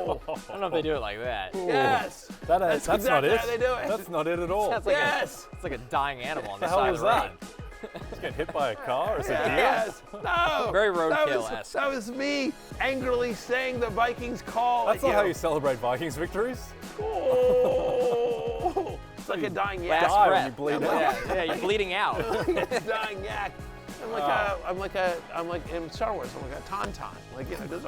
I don't know if they do it like that. Yes. That's exactly not it. how they do it. That's not it at all. Sounds like Yes. it's like a dying animal on the What the hell side was of the road. that? He's getting hit by a car? Is it deer? Yes. No. Very roadkill-esque. That was me angrily saying the Vikings call. That's at not how you celebrate Vikings victories. Oh. It's like a dying yak. Last Die when breath. you bleed Yeah, you're bleeding out. It's dying yak. I'm like in Star Wars. I'm like a tauntaun. Like, you know, just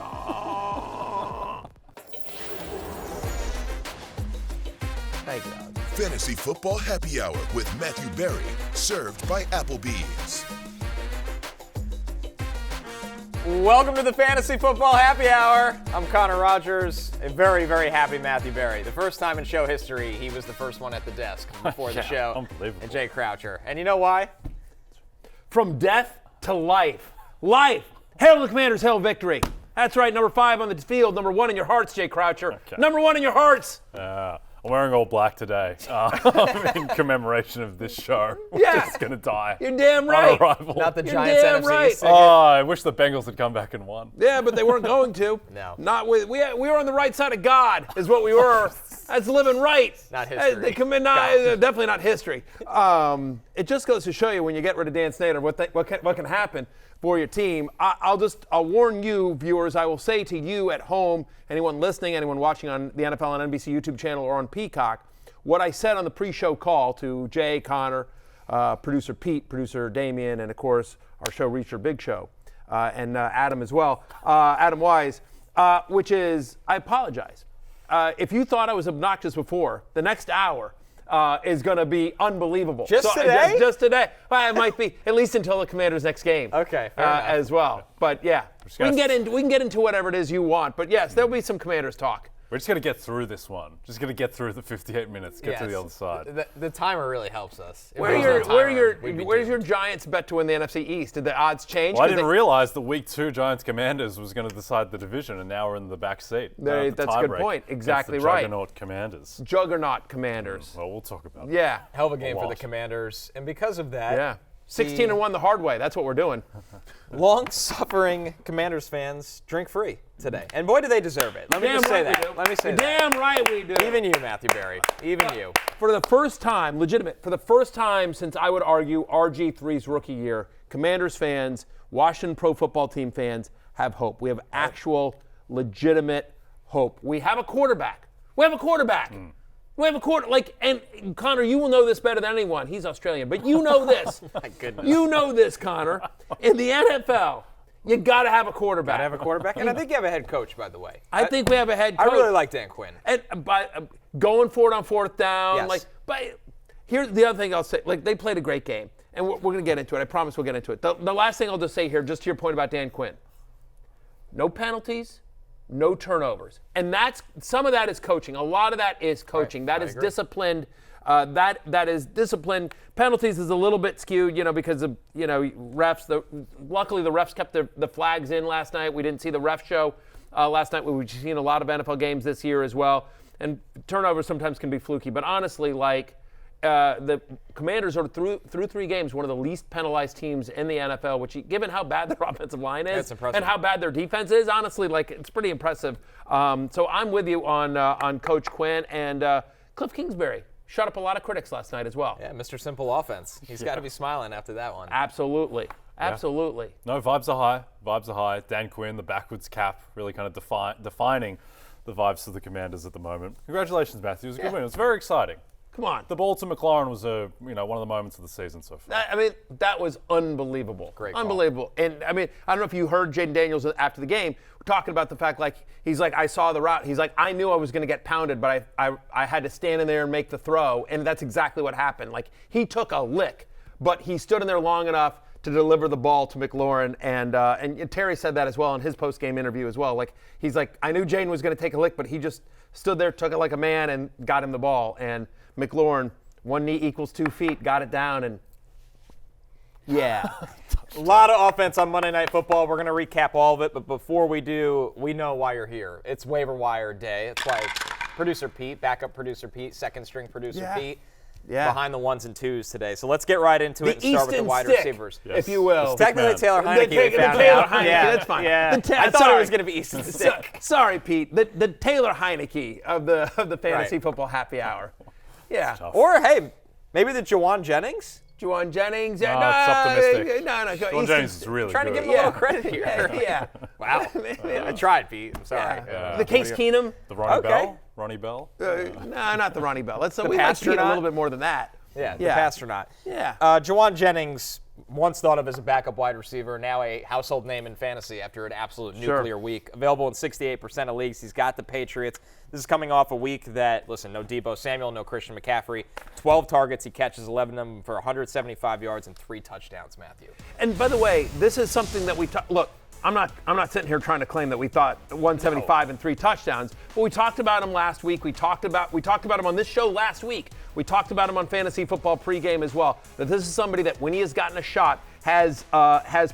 Thank you. Fantasy Football Happy Hour with Matthew Berry, served by Applebee's. Welcome to the Fantasy Football Happy Hour. I'm Connor Rogers, a very, very happy Matthew Berry. The first time in show history, he was the first one at the desk before the show. Unbelievable. And Jay Croucher. And you know why? From death to life. Life. Hail the Commanders, hail victory. That's right, number 5 on the field, number 1 in your hearts, Jay Croucher. Okay. Number 1 in your hearts. I'm wearing all black today in commemoration of this show. We're Yeah. just going to die. You're damn on right. arrival. Not the You're Giants damn NFC right. ticket. I wish the Bengals had come back and won. Yeah, but they weren't going to. No. Not with we were on the right side of God, is what we were. That's living right. Not history. Definitely not history. It just goes to show you when you get rid of Dan Snyder what can happen for your team. I'll warn you, viewers. I will say to you at home, anyone listening, anyone watching on the NFL on NBC YouTube channel or on Peacock, what I said on the pre-show call to Jay, Connor, producer Pete, producer Damian, and of course our show Reacher Big Show, and Adam as well, Adam Wise, which is I apologize. If you thought I was obnoxious before, the next hour is going to be unbelievable. Just today? Just today. Well, it might be at least until the Commanders' next game. Okay, fair enough. As well. But yeah, we can get into whatever it is you want. But yes, there'll be some Commanders talk. We're just going to get through this one. Just going to get through the 58 minutes, get to the other side. The timer really helps us. Where's your Giants bet to win the NFC East? Did the odds change? Well, I didn't realize that Week 2 Giants-Commanders was going to decide the division, and now we're in the back seat. That's a good point. Exactly right. Juggernaut Commanders. Juggernaut Commanders. Well, we'll talk about that. Yeah. Hell of a game for the Commanders. And because of that, Yeah. 16-1 the hard way. That's what we're doing. long-suffering Commanders fans drink free today. And boy, do they deserve it. Let me just say that. Let me say that. Damn right we do. Even you, Matthew Berry. Even you. For the first time, for the first time since I would argue RG3's rookie year, Commanders fans, Washington Pro Football Team fans have hope. We have actual, legitimate hope. We have a quarterback. We have a quarterback. And Connor, you will know this better than anyone. He's Australian, but you know this. My goodness. You know this, Connor. In the NFL, you got to have a quarterback. Gotta have a quarterback. And I think you have a head coach, by the way. I think we have a head coach. I really like Dan Quinn. And going for it on 4th down. Yes. But here's the other thing I'll say. They played a great game, and we're going to get into it. I promise we'll get into it. The last thing I'll just say here, just to your point about Dan Quinn. No penalties, no turnovers. And some of that is coaching. A lot of that is coaching. Right. That is disciplined. That is disciplined. Penalties is a little bit skewed, because of, refs. Luckily, the refs kept the flags in last night. We didn't see the ref show last night. We've seen a lot of NFL games this year as well. And turnovers sometimes can be fluky. But honestly, the Commanders are through 3 games one of the least penalized teams in the NFL, which, given how bad their offensive line is and how bad their defense is, honestly, it's pretty impressive. So I'm with you on Coach Quinn, and Cliff Kingsbury shut up a lot of critics last night as well. Yeah, Mr. Simple Offense. He's got to be smiling after that one. Absolutely. Absolutely. No, vibes are high. Dan Quinn, the backwards cap, really kind of defining the vibes of the Commanders at the moment. Congratulations, Matthew. It was a good win. It was very exciting. Come on. The ball to McLaurin was one of the moments of the season so far. That was unbelievable. Great call. Unbelievable. And I don't know if you heard Jayden Daniels after the game talking about the fact, he's like, I saw the route. He's like, I knew I was going to get pounded, but I had to stand in there and make the throw. And that's exactly what happened. He took a lick, but he stood in there long enough to deliver the ball to McLaurin. And Terry said that as well in his post-game interview as well. He's like, I knew Jayden was going to take a lick, but he just stood there, took it like a man, and got him the ball. And McLaurin, 1 knee equals 2 feet, got it down, and yeah. A lot of offense on Monday Night Football. We're going to recap all of it, but before we do, we know why you're here. It's Waiver Wire Day. It's why producer Pete, backup producer Pete, second string producer Pete, behind the ones and twos today. So let's get right into it and start with the wide receivers. Yes. If you will. It's technically Taylor Heineke. The Taylor Heineke, that's fine. Yeah. I thought it was going to be Easton Stick. Sorry, Pete. The Taylor Heineke of the fantasy football happy hour. Yeah. Or, hey, maybe the Jauan Jennings? Jauan Jennings. No, it's optimistic. No. Jauan Jennings is really trying good. to give him a little credit here. Yeah. Wow. I tried, Pete. I'm sorry. Yeah. The Case Keenum. The Ronnie Bell? No, not the Ronnie Bell. We like Pete a little bit more than that. Yeah, the pastronaut. Yeah. Jauan Jennings, once thought of as a backup wide receiver, now a household name in fantasy after an absolute nuclear week. Available in 68% of leagues. He's got the Patriots. This is coming off a week that, listen, no Deebo Samuel, no Christian McCaffrey. 12 targets. He catches 11 of them for 175 yards and 3 touchdowns, Matthew. And by the way, this is something that we look, I'm not sitting here trying to claim that we thought 175 and 3 touchdowns, but we talked about him last week. We talked about him on this show last week. We talked about him on Fantasy Football pregame as well. That this is somebody that when he has gotten a shot has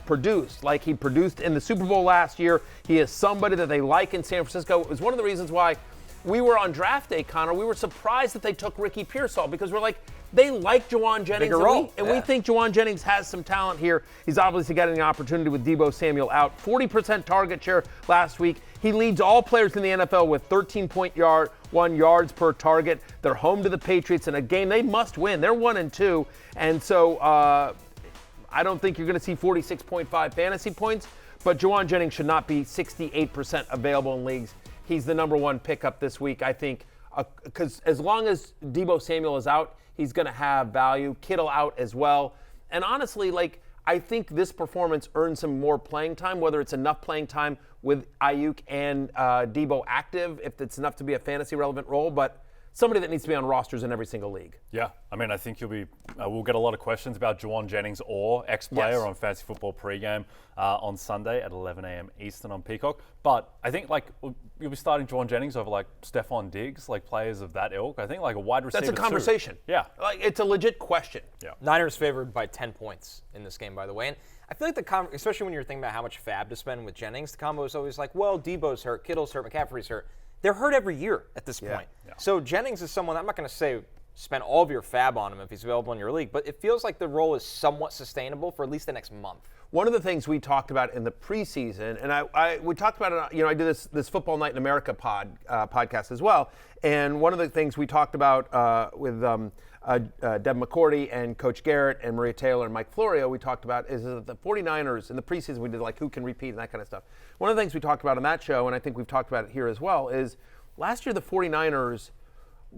produced, like he produced in the Super Bowl last year. He is somebody that they like in San Francisco. It was one of the reasons why we were on draft day, Connor. We were surprised that they took Ricky Pearsall because we're like, they like Jauan Jennings, we think Jauan Jennings has some talent here. He's obviously getting an opportunity with Deebo Samuel out. 40% target share last week. He leads all players in the NFL with 13.1 yards per target. They're home to the Patriots in a game they must win. They're 1-2, and so I don't think you're going to see 46.5 fantasy points, but Jauan Jennings should not be 68% available in leagues. He's the number one pickup this week, I think, because as long as Deebo Samuel is out, he's going to have value. Kittle out as well. And honestly, I think this performance earns him more playing time, whether it's enough playing time with Ayuk and Deebo active, if it's enough to be a fantasy relevant role, but somebody that needs to be on rosters in every single league. Yeah, I mean, I think we'll get a lot of questions about Jauan Jennings or ex-player on Fantasy Football pregame on Sunday at 11 a.m. Eastern on Peacock. But I think you'll be starting Jauan Jennings over Stephon Diggs, players of that ilk. I think a wide receiver. That's a conversation. Yeah, it's a legit question. Yeah. Niners favored by 10 points in this game, by the way. And I feel like especially when you're thinking about how much fab to spend with Jennings, the combo is always well, Deebo's hurt, Kittle's hurt, McCaffrey's hurt. They're hurt every year at this point. Yeah. So Jennings is someone, I'm not going to say spend all of your fab on him if he's available in your league, but it feels like the role is somewhat sustainable for at least the next month. One of the things we talked about in the preseason, and we talked about it, I did this Football Night in America podcast as well, and one of the things we talked about with Deb McCourty and Coach Garrett and Maria Taylor and Mike Florio, we talked about is that the 49ers, in the preseason we did who can repeat and that kind of stuff. One of the things we talked about on that show, and I think we've talked about it here as well, is last year the 49ers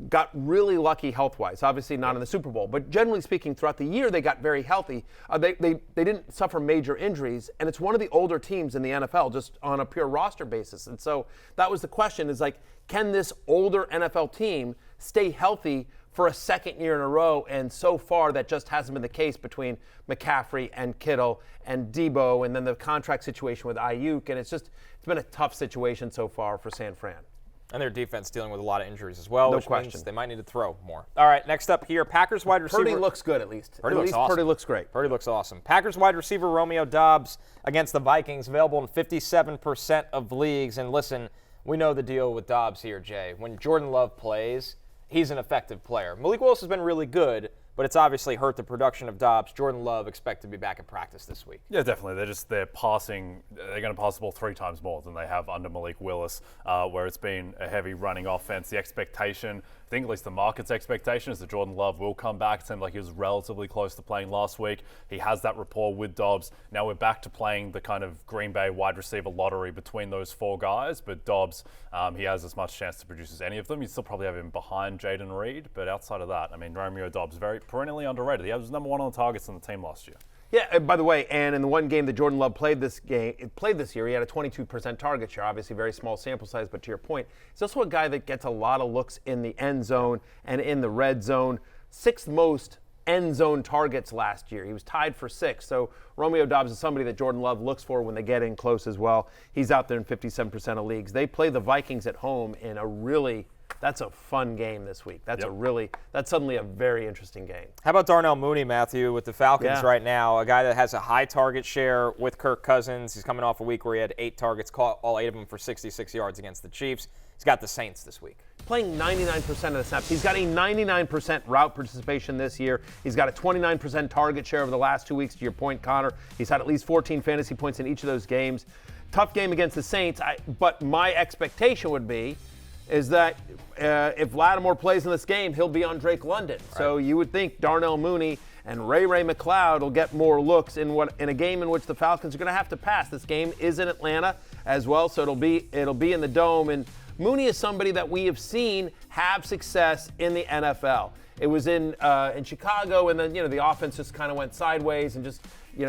got really lucky health-wise. Obviously not in the Super Bowl, but generally speaking, throughout the year they got very healthy. They didn't suffer major injuries, and it's one of the older teams in the NFL just on a pure roster basis. And so that was the question: is can this older NFL team stay healthy for a second year in a row? And so far that just hasn't been the case between McCaffrey and Kittle and Deebo, and then the contract situation with Ayuk, and it's been a tough situation so far for San Fran. And their defense dealing with a lot of injuries as well. No which question. Means they might need to throw more. All right, next up here, Packers wide receiver. Purdy looks good at least. Purdy looks awesome. Purdy looks great. Purdy looks awesome. Packers wide receiver Romeo Doubs against the Vikings, available in 57% of leagues. And listen, we know the deal with Doubs here, Jay. When Jordan Love plays, he's an effective player. Malik Willis has been really good, but it's obviously hurt the production of Doubs. Jordan Love expect to be back in practice this week. Yeah, definitely. They're going to pass the ball 3 times more than they have under Malik Willis, where it's been a heavy running offense. The expectation, I think at least the market's expectation, is that Jordan Love will come back. It seemed like he was relatively close to playing last week. He has that rapport with Doubs. Now we're back to playing the kind of Green Bay wide receiver lottery between those 4 guys, but Doubs, he has as much chance to produce as any of them. You still probably have him behind Jayden Reed, but outside of that, Romeo Doubs, very perennially underrated. He was number 1 on the targets on the team last year. Yeah, by the way, and in the one game that Jordan Love played this year, he had a 22% target share. Obviously, very small sample size, but to your point, he's also a guy that gets a lot of looks in the end zone and in the red zone. 6th most end zone targets last year. He was tied for 6th. So Romeo Doubs is somebody that Jordan Love looks for when they get in close as well. He's out there in 57% of leagues. They play the Vikings at home in a really That's a fun game this week. That's that's suddenly a very interesting game. How about Darnell Mooney, Matthew, with the Falcons right now? A guy that has a high target share with Kirk Cousins. He's coming off a week where he had 8 targets, caught all 8 of them for 66 yards against the Chiefs. He's got the Saints this week. Playing 99% of the snaps. He's got a 99% route participation this year. He's got a 29% target share over the last 2 weeks, to your point, Connor. He's had at least 14 fantasy points in each of those games. Tough game against the Saints, but my expectation would be is that if Lattimore plays in this game, he'll be on Drake London. Right. So you would think Darnell Mooney and Ray McLeod will get more looks in a game in which the Falcons are going to have to pass. This game is in Atlanta as well, so it'll be in the Dome. And Mooney is somebody that we have seen have success in the NFL. It was in Chicago, and then the offense just kind of went sideways, and just he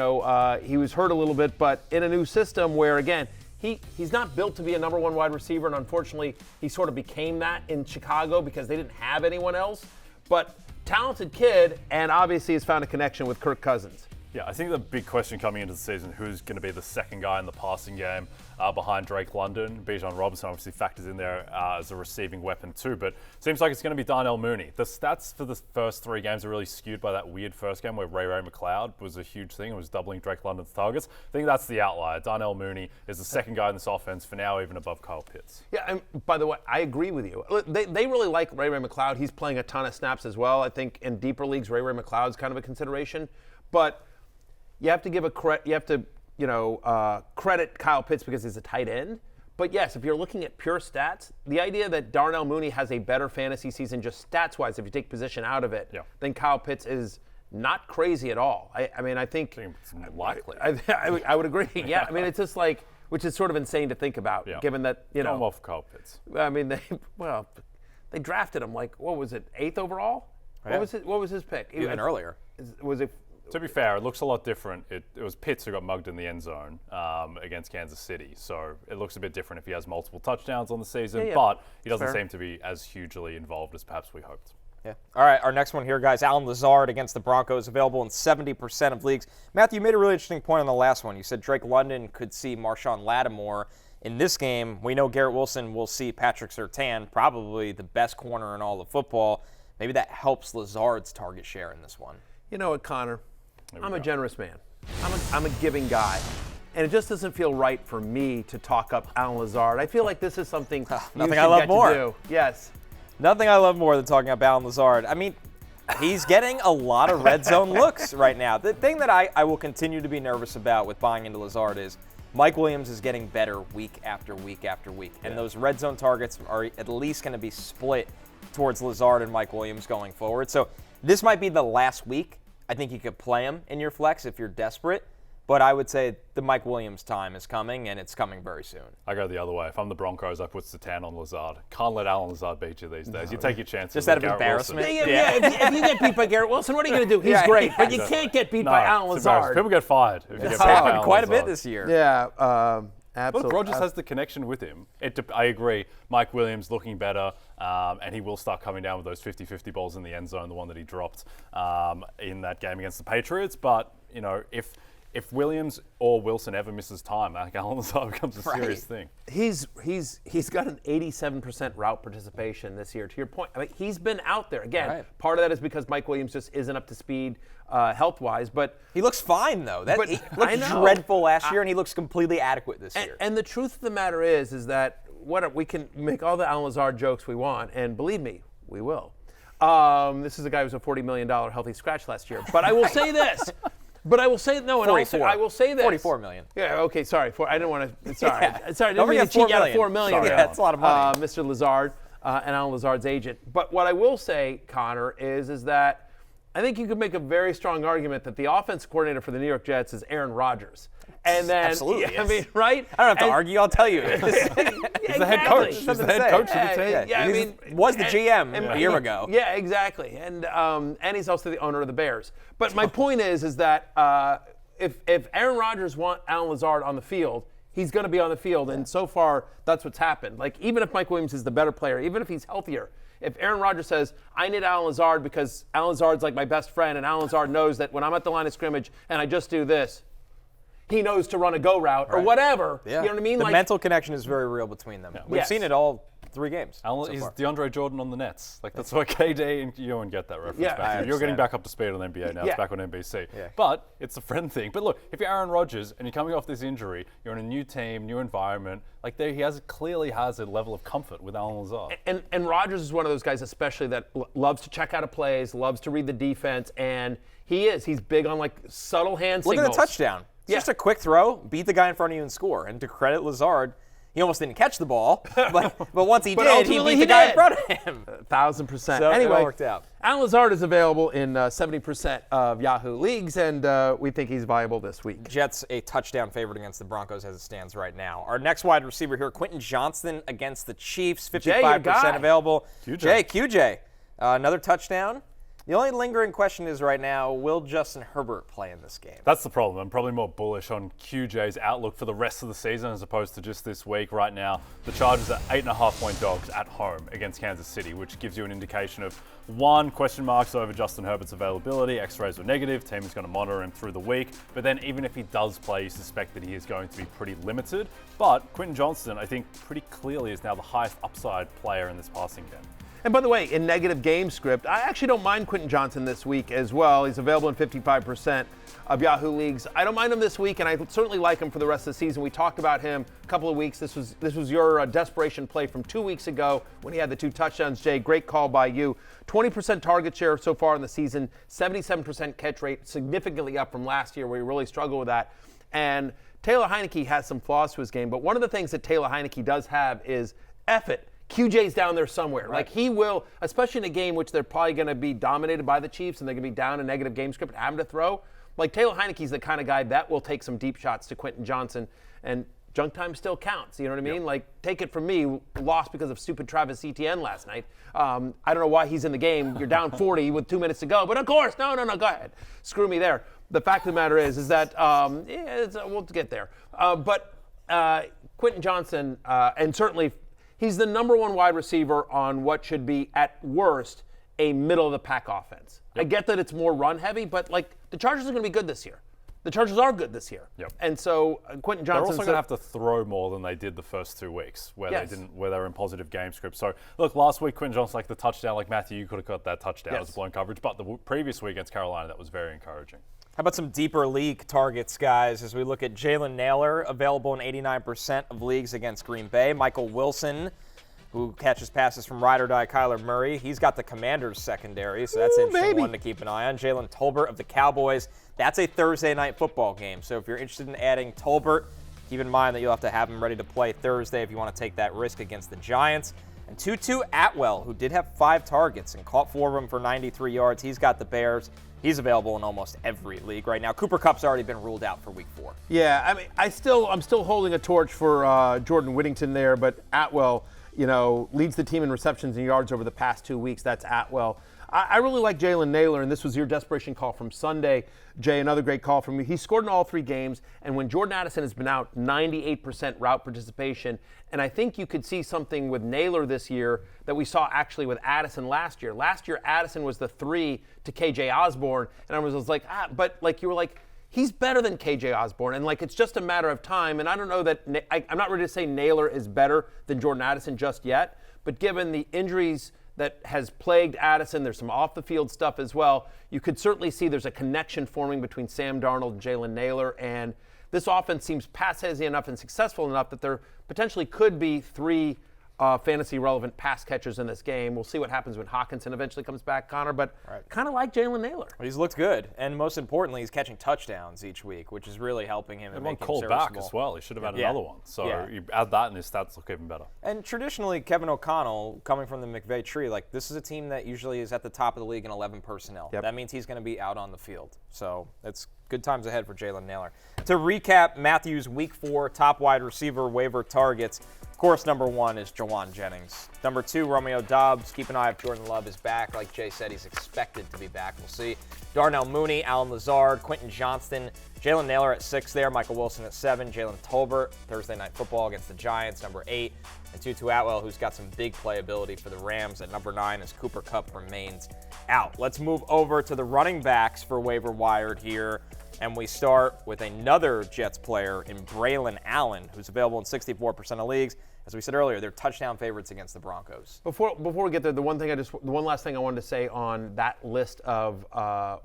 was hurt a little bit. But in a new system where, again, he's not built to be a number 1 wide receiver, and unfortunately, he sort of became that in Chicago because they didn't have anyone else. But talented kid, and obviously has found a connection with Kirk Cousins. Yeah, I think the big question coming into the season, who's going to be the second guy in the passing game behind Drake London? Bijan Robinson obviously factors in there as a receiving weapon too, but seems like it's going to be Darnell Mooney. The stats for the first 3 games are really skewed by that weird first game where Ray McLeod was a huge thing. It was doubling Drake London's targets. I think that's the outlier. Darnell Mooney is the second guy in this offense for now, even above Kyle Pitts. Yeah, and by the way, I agree with you. They really like Ray McLeod. He's playing a ton of snaps as well. I think in deeper leagues, Ray McLeod's kind of a consideration, but you have to give credit Kyle Pitts because he's a tight end. But yes, if you're looking at pure stats, the idea that Darnell Mooney has a better fantasy season just stats-wise, if you take position out of it, than Kyle Pitts is not crazy at all. I think it's likely. I would agree. Yeah, I mean, it's just like, which is sort of insane to think about, given that, Going well for Kyle Pitts. I mean, they drafted him like, what was it, 8th overall? Yeah. What was his pick? Even earlier. Was it? To be fair, it looks a lot different. It was Pitts who got mugged in the end zone against Kansas City. So it looks a bit different if he has multiple touchdowns on the season, but he doesn't seem to be as hugely involved as perhaps we hoped. Yeah. All right, our next one here, guys. Allen Lazard against the Broncos, available in 70% of leagues. Matthew, you made a really interesting point on the last one. You said Drake London could see Marshawn Lattimore. In this game, we know Garrett Wilson will see Patrick Surtain, probably the best corner in all of football. Maybe that helps Lazard's target share in this one. You know what, Connor? I'm a generous man. I'm a giving guy. And it just doesn't feel right for me to talk up Allen Lazard. I feel like this is something nothing I love more. To do. Yes. Nothing I love more than talking about Allen Lazard. I mean, he's getting a lot of red zone looks right now. The thing that I will continue to be nervous about with buying into Lazard is Mike Williams is getting better week after week after week. And those red zone targets are at least going to be split towards Lazard and Mike Williams going forward. So this might be the last week. I think you could play him in your flex if you're desperate, but I would say the Mike Williams time is coming, and it's coming very soon. I go the other way. If I'm the Broncos, I put Surtain on Lazard. Can't let Allen Lazard beat you these days. You take your chances. Just out of embarrassment? If you get beat by Garrett Wilson, what are you going to do? He's great, but you can't get beat by Allen Lazard. People get fired if you get It's happened quite a bit this year. Yeah, absolutely. Look, Rodgers has the connection with him. I agree. Mike Williams looking better, and he will start coming down with those 50-50 balls in the end zone, the one that he dropped in that game against the Patriots. But, if Williams or Wilson ever misses time, I think Allen Lazard becomes a serious thing. He's got an 87% route participation this year. To your point, I mean, he's been out there. Again, part of that is because Mike Williams just isn't up to speed health-wise. But he looks fine, though. He looked dreadful last year, and he looks completely adequate this year. And the truth of the matter is that we can make all the Allen Lazard jokes we want, and believe me, we will. This is a guy who was a $40 million healthy scratch last year. But I will say this. But I will say no, and also I will say this. $44 million. Yeah. Okay. Sorry. I didn't want to. Sorry. Sorry. I Don't didn't mean to cheat you out of $4 million. Sorry, that's a lot of money. Mr. Lazard and Allen Lazard's agent. But what I will say, Connor, is that I think you could make a very strong argument that the offense coordinator for the New York Jets is Aaron Rodgers. And then, absolutely, I mean, right? I don't have to argue. I'll tell you. He's the head coach. He's the head coach of the team. Yeah, I mean, was the GM a year ago. Yeah, exactly. And he's also the owner of the Bears. But my point is that if Aaron Rodgers wants Allen Lazard on the field, he's going to be on the field. And so far, that's what's happened. Like, even if Mike Williams is the better player, even if he's healthier, if Aaron Rodgers says, I need Allen Lazard because Allen Lazard's like my best friend, and Allen Lazard knows that when I'm at the line of scrimmage and I just do this, he knows to run a go route or whatever. Yeah. You know what I mean? The mental connection is very real between them. We've seen it all 3 games. He's DeAndre Jordan on the Nets. Like, that's why KD and Ewan get that reference back. You're getting back up to speed on NBA now. It's back on NBC. Yeah. But it's a friend thing. But look, if you're Aaron Rodgers and you're coming off this injury, you're in a new team, new environment, like he clearly has a level of comfort with Alan Lazard. And Rodgers is one of those guys especially that loves to check out of plays, loves to read the defense, and he's big on like subtle hand signals. Look at the touchdown. It's just a quick throw, beat the guy in front of you and score. And to credit Lazard, he almost didn't catch the ball, but once he did, he beat the guy in front of him. 1,000%. So anyway, it all worked out. Alan Lazard is available in 70% of Yahoo leagues, and we think he's viable this week. Jets a touchdown favorite against the Broncos as it stands right now. Our next wide receiver here, Quentin Johnston against the Chiefs, 55% available. QJ. Another touchdown. The only lingering question is right now, will Justin Herbert play in this game? That's the problem. I'm probably more bullish on QJ's outlook for the rest of the season as opposed to just this week. Right now, the Chargers are 8.5-point dogs at home against Kansas City, which gives you an indication of, one, question marks over Justin Herbert's availability. X-rays were negative. Team is going to monitor him through the week. But then even if he does play, you suspect that he is going to be pretty limited. But Quentin Johnston, I think, pretty clearly is now the highest upside player in this passing game. And by the way, in negative game script, I actually don't mind Quentin Johnston this week as well. He's available in 55% of Yahoo leagues. I don't mind him this week, and I certainly like him for the rest of the season. We talked about him a couple of weeks. This was your desperation play from 2 weeks ago when he had the 2 touchdowns, Jay. Great call by you. 20% target share so far in the season, 77% catch rate, significantly up from last year where he really struggled with that. And Taylor Heineke has some flaws to his game, but one of the things that Taylor Heineke does have is effort. QJ's down there somewhere. Right. Like he will, especially in a game which they're probably going to be dominated by the Chiefs and they're going to be down a negative game script and having to throw. Like Taylor Heineke's the kind of guy that will take some deep shots to Quentin Johnston, and junk time still counts. You know what I mean? Yep. Like, take it from me, lost because of stupid Travis Etienne last night. I don't know why he's in the game. You're down 40 with 2 minutes to go. But of course, no, go ahead. Screw me there. The fact of the matter is that we'll get there. But Quentin Johnston, and certainly he's the number one wide receiver on what should be, at worst, a middle-of-the-pack offense. Yep. I get that it's more run-heavy, but, like, the Chargers are going to be good this year. The Chargers are good this year. Yep. And so Quentin Johnston... They're also going to have to throw more than they did the first 2 weeks where they were in positive game script. So, look, last week, Quentin Johnston, like the touchdown, like Matthew, you could have got that touchdown as blown coverage. But the previous week against Carolina, that was very encouraging. How about some deeper league targets, guys, as we look at Jalen Nailor, available in 89% of leagues against Green Bay. Michael Wilson, who catches passes from ride or die Kyler Murray. He's got the Commanders secondary, so that's an interesting one to keep an eye on. Jalen Tolbert of the Cowboys. That's a Thursday night football game. So if you're interested in adding Tolbert, keep in mind that you'll have to have him ready to play Thursday if you want to take that risk against the Giants. And Tutu Atwell, who did have 5 targets and caught 4 of them for 93 yards. He's got the Bears. He's available in almost every league right now. Cooper Kupp's already been ruled out for week 4. Yeah, I mean, I'm still holding a torch for Jordan Whittington there, but Atwell, leads the team in receptions and yards over the past 2 weeks. That's Atwell. I really like Jalen Nailor, and this was your desperation call from Sunday. Jay, another great call from you. He scored in all 3 games, and when Jordan Addison has been out, 98% route participation. And I think you could see something with Nailor this year that we saw actually with Addison last year. Last year, Addison was the 3 to KJ Osborne, and I was like, but like you were like, he's better than KJ Osborne, and like it's just a matter of time. And I don't know that I'm not ready to say Nailor is better than Jordan Addison just yet, but given the injuries that has plagued Addison, there's some off-the-field stuff as well. You could certainly see there's a connection forming between Sam Darnold and Jalen Nailor, and this offense seems pass-heavy enough and successful enough that there potentially could be 3 fantasy-relevant pass catchers in this game. We'll see what happens when Hawkinson eventually comes back, Connor, but kind of like Jalen Nailor. Well, he's looked good, and most importantly, he's catching touchdowns each week, which is really helping him. And one called back as well. He should have had another one. So you add that, and his stats look even better. And traditionally, Kevin O'Connell, coming from the McVay tree, like this is a team that usually is at the top of the league in 11 personnel. Yep. That means he's going to be out on the field. So it's good times ahead for Jalen Nailor. To recap Matthew's Week 4 top wide receiver waiver targets, of course, number 1 is Jauan Jennings. Number 2, Romeo Doubs. Keep an eye if Jordan Love is back. Like Jay said, he's expected to be back. We'll see. Darnell Mooney, Alan Lazard, Quentin Johnston, Jalen Nailor at 6 there, Michael Wilson at 7, Jalen Tolbert, Thursday Night Football against the Giants, number 8, and Tutu Atwell, who's got some big playability for the Rams at number 9 as Cooper Kupp remains out. Let's move over to the running backs for Waiver Wired here. And we start with another Jets player in Braelon Allen, who's available in 64% of leagues. as we said earlier, they're touchdown favorites against the Broncos. Before we get there, the one last thing I wanted to say on that list of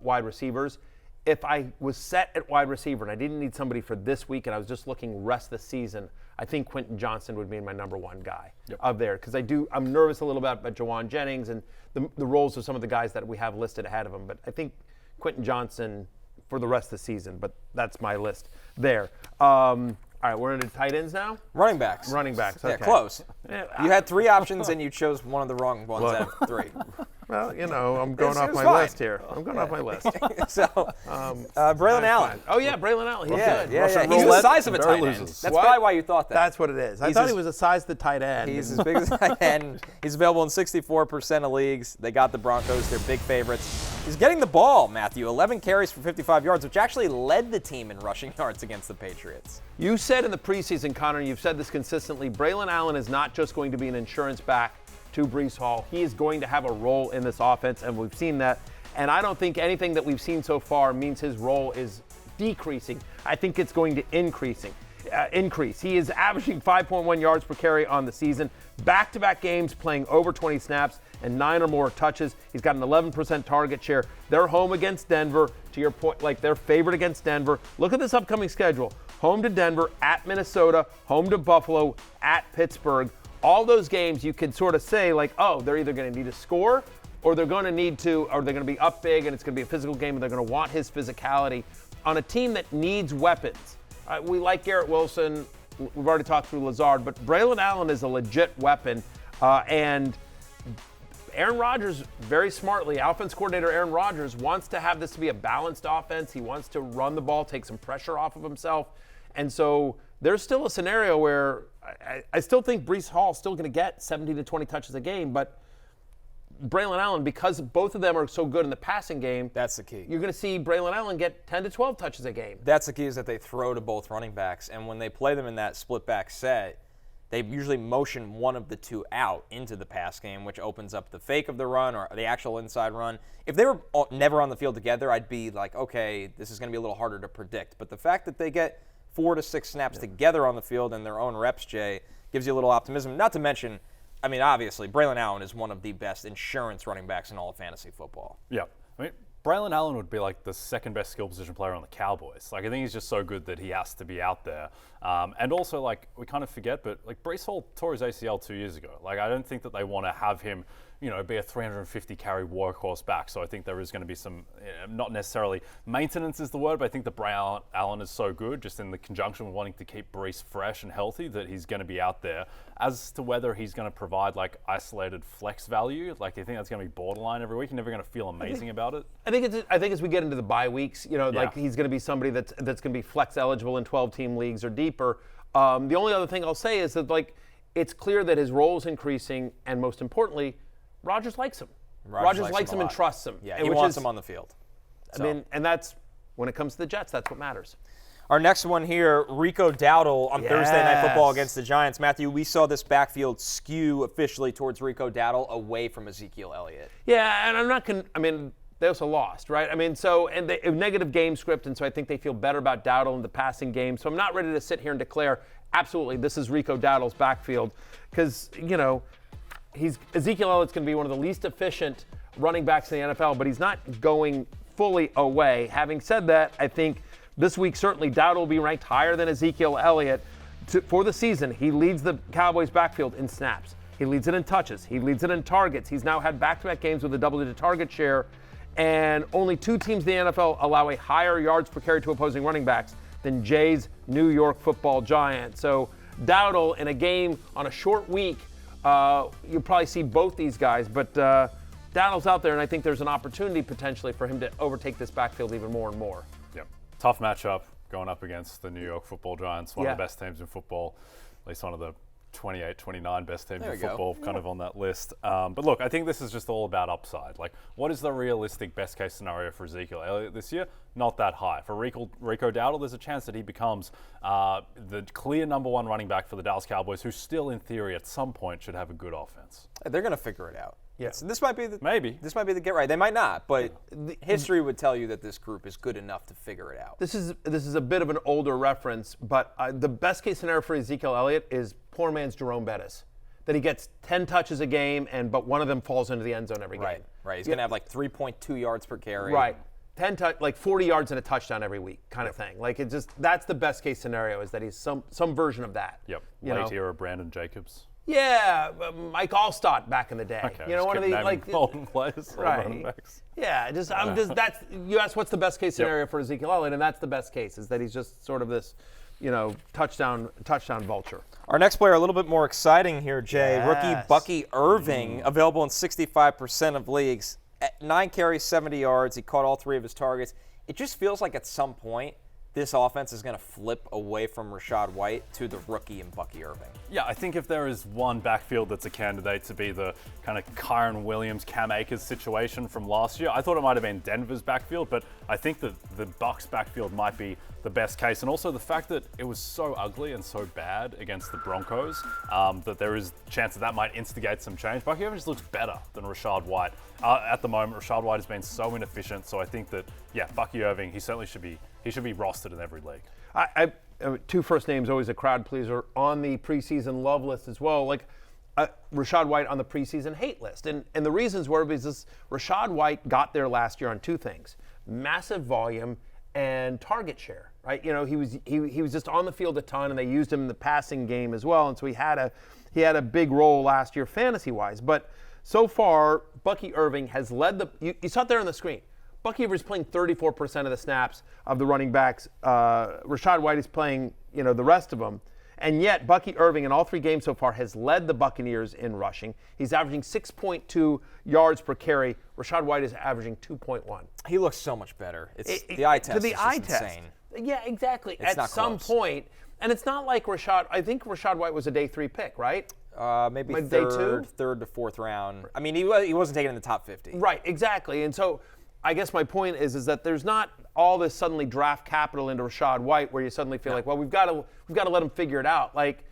wide receivers, if I was set at wide receiver and I didn't need somebody for this week and I was just looking rest of the season, I think Quentin Johnston would be my number one guy of there, because I'm nervous a little bit about Jauan Jennings and the roles of some of the guys that we have listed ahead of him. But I think Quentin Johnston for the rest of the season. But that's my list there. All right, we're into tight ends now? Running backs. Okay. Yeah, close. You had 3 options and you chose one of the wrong ones out of 3. Well, I'm going off my list here. I'm going off my list. So, Braelon Allen. Oh, yeah, Braelon Allen. He's good. Yeah. He's the size of a tight end. That's probably why you thought that. That's what it is. I thought he was the size of the tight end. He's as big as a tight end. He's available in 64% of leagues. They got the Broncos. They're big favorites. He's getting the ball, Matthew. 11 carries for 55 yards, which actually led the team in rushing yards against the Patriots. You said in the preseason, Connor, and you've said this consistently, Braelon Allen is not just going to be an insurance back to Breece Hall. He is going to have a role in this offense, and we've seen that. And I don't think anything that we've seen so far means his role is decreasing. I think it's going to increase. He is averaging 5.1 yards per carry on the season, back-to-back games playing over 20 snaps and 9 or more touches. He's got an 11% target share. They're home against Denver. To your point, they're favored against Denver. Look at this upcoming schedule. Home to Denver, at Minnesota, home to Buffalo, at Pittsburgh. All those games you could sort of say, they're either going to need to score or they're going to be up big and it's going to be a physical game and they're going to want his physicality on a team that needs weapons. We like Garrett Wilson. We've already talked through Lazard, but Braelon Allen is a legit weapon. And Aaron Rodgers, very smartly, offense coordinator Aaron Rodgers wants to have this to be a balanced offense. He wants to run the ball, take some pressure off of himself. And so there's still a scenario where I still think Breece Hall is still going to get 17 to 20 touches a game, but Braelon Allen, because both of them are so good in the passing game, that's the key. You're going to see Braelon Allen get 10 to 12 touches a game. That's the key, is that they throw to both running backs, and when they play them in that split back set, they usually motion one of the two out into the pass game, which opens up the fake of the run or the actual inside run. If they were never on the field together, I'd be like, okay, this is going to be a little harder to predict. But the fact that they get 4 to 6 snaps together on the field in their own reps, Jay, gives you a little optimism. Not to mention, obviously, Braelon Allen is one of the best insurance running backs in all of fantasy football. Yeah. Braelon Allen would be the second best skill position player on the Cowboys. I think he's just so good that he has to be out there. And also, we kind of forget, but Breece Hall tore his ACL 2 years ago. I don't think that they want to have him, be a 350 carry workhorse back. So I think there is going to be some, not necessarily maintenance is the word, but I think that Braelon Allen is so good, just in the conjunction with wanting to keep Breece fresh and healthy, that he's going to be out there. As to whether he's going to provide isolated flex value, I think that's going to be borderline every week. You're never going to feel amazing about it. I think as we get into the bye weeks, he's going to be somebody that's going to be flex eligible in 12-team leagues or deeper. The only other thing I'll say is that it's clear that his role is increasing, and most importantly, Rodgers likes him. Rodgers likes him and trusts him. Yeah, he wants him on the field. And that's when it comes to the Jets, that's what matters. Our next one here, Rico Dowdle on Thursday Night Football against the Giants. Matthew, we saw this backfield skew officially towards Rico Dowdle away from Ezekiel Elliott. Yeah, and I'm not they also lost, right? And they have negative game script, and so I think they feel better about Dowdle in the passing game. So I'm not ready to sit here and declare, absolutely, this is Rico Dowdle's backfield, because, Ezekiel Elliott's going to be one of the least efficient running backs in the NFL, but he's not going fully away. Having said that, I think this week certainly Dowdle will be ranked higher than Ezekiel Elliott for the season. He leads the Cowboys backfield in snaps. He leads it in touches. He leads it in targets. He's now had back-to-back games with a double-digit target share, and only 2 teams in the NFL allow a higher yards per carry to opposing running backs than Jay's New York Football Giants. So Dowdle in a game on a short week, you'll probably see both these guys, but Dowdle's out there, and I think there's an opportunity potentially for him to overtake this backfield even more and more. Yep. Tough matchup going up against the New York Football Giants, one of the best teams in football, at least one of the 28, 29 best teams in football, kind of on that list. But look, I think this is just all about upside. What is the realistic best case scenario for Ezekiel Elliott this year? Not that high. For Rico Dowdle, there's a chance that he becomes the clear number 1 running back for the Dallas Cowboys, who still, in theory, at some point should have a good offense. They're going to figure it out. Yeah. So this might be This might be the get right. They might not, but history would tell you that this group is good enough to figure it out. This is a bit of an older reference, but the best case scenario for Ezekiel Elliott is poor man's Jerome Bettis, that he gets 10 touches a game, but one of them falls into the end zone every game. Right. He's going to have like 3.2 yards per carry. Right. 40 yards and a touchdown every week, kind of thing. Like that's the best case scenario, is that he's some version of that. Yep. Late era Brandon Jacobs. Yeah, Mike Allstott back in the day. Okay, one of the golden players, right? Yeah, that's you asked what's the best case scenario for Ezekiel Elliott, and that's the best case, is that he's just sort of this, touchdown vulture. Our next player, a little bit more exciting here, Jay. Yes. Rookie Bucky Irving, available in 65% of leagues. At 9 carries, 70 yards. He caught all 3 of his targets. It just feels like at some point this offense is going to flip away from Rachaad White to the rookie and Bucky Irving. Yeah, I think if there is one backfield that's a candidate to be the kind of Kyron Williams, Cam Akers situation from last year, I thought it might have been Denver's backfield, but I think that the Bucs backfield might be the best case. And also the fact that it was so ugly and so bad against the Broncos, that there is a chance that might instigate some change. Bucky Irving just looks better than Rachaad White. At the moment, Rachaad White has been so inefficient, so I think that, Bucky Irving, he certainly should be rostered in every league. I 2 first names, always a crowd pleaser, on the preseason love list as well. Like Rachaad White on the preseason hate list. And the reasons were because Rachaad White got there last year on 2 things: massive volume and target share, right? He was just on the field a ton, and they used him in the passing game as well. And so he had a big role last year fantasy-wise. But so far, Bucky Irving has led you saw it there on the screen. Bucky Irving is playing 34% of the snaps of the running backs. Rachaad White is playing, the rest of them. And yet, Bucky Irving in all 3 games so far has led the Buccaneers in rushing. He's averaging 6.2 yards per carry. Rachaad White is averaging 2.1. He looks so much better. The eye test is just insane. Yeah, exactly. It's at some point, and it's not like I think Rachaad White was a day 3 pick, right? Maybe day 2? Third to 4th round. I mean, he wasn't taken in the top 50. Right, exactly. And so I guess my point is that there's not all this suddenly draft capital into Rachaad White where you suddenly feel like, well, we've got to let him figure it out. Like,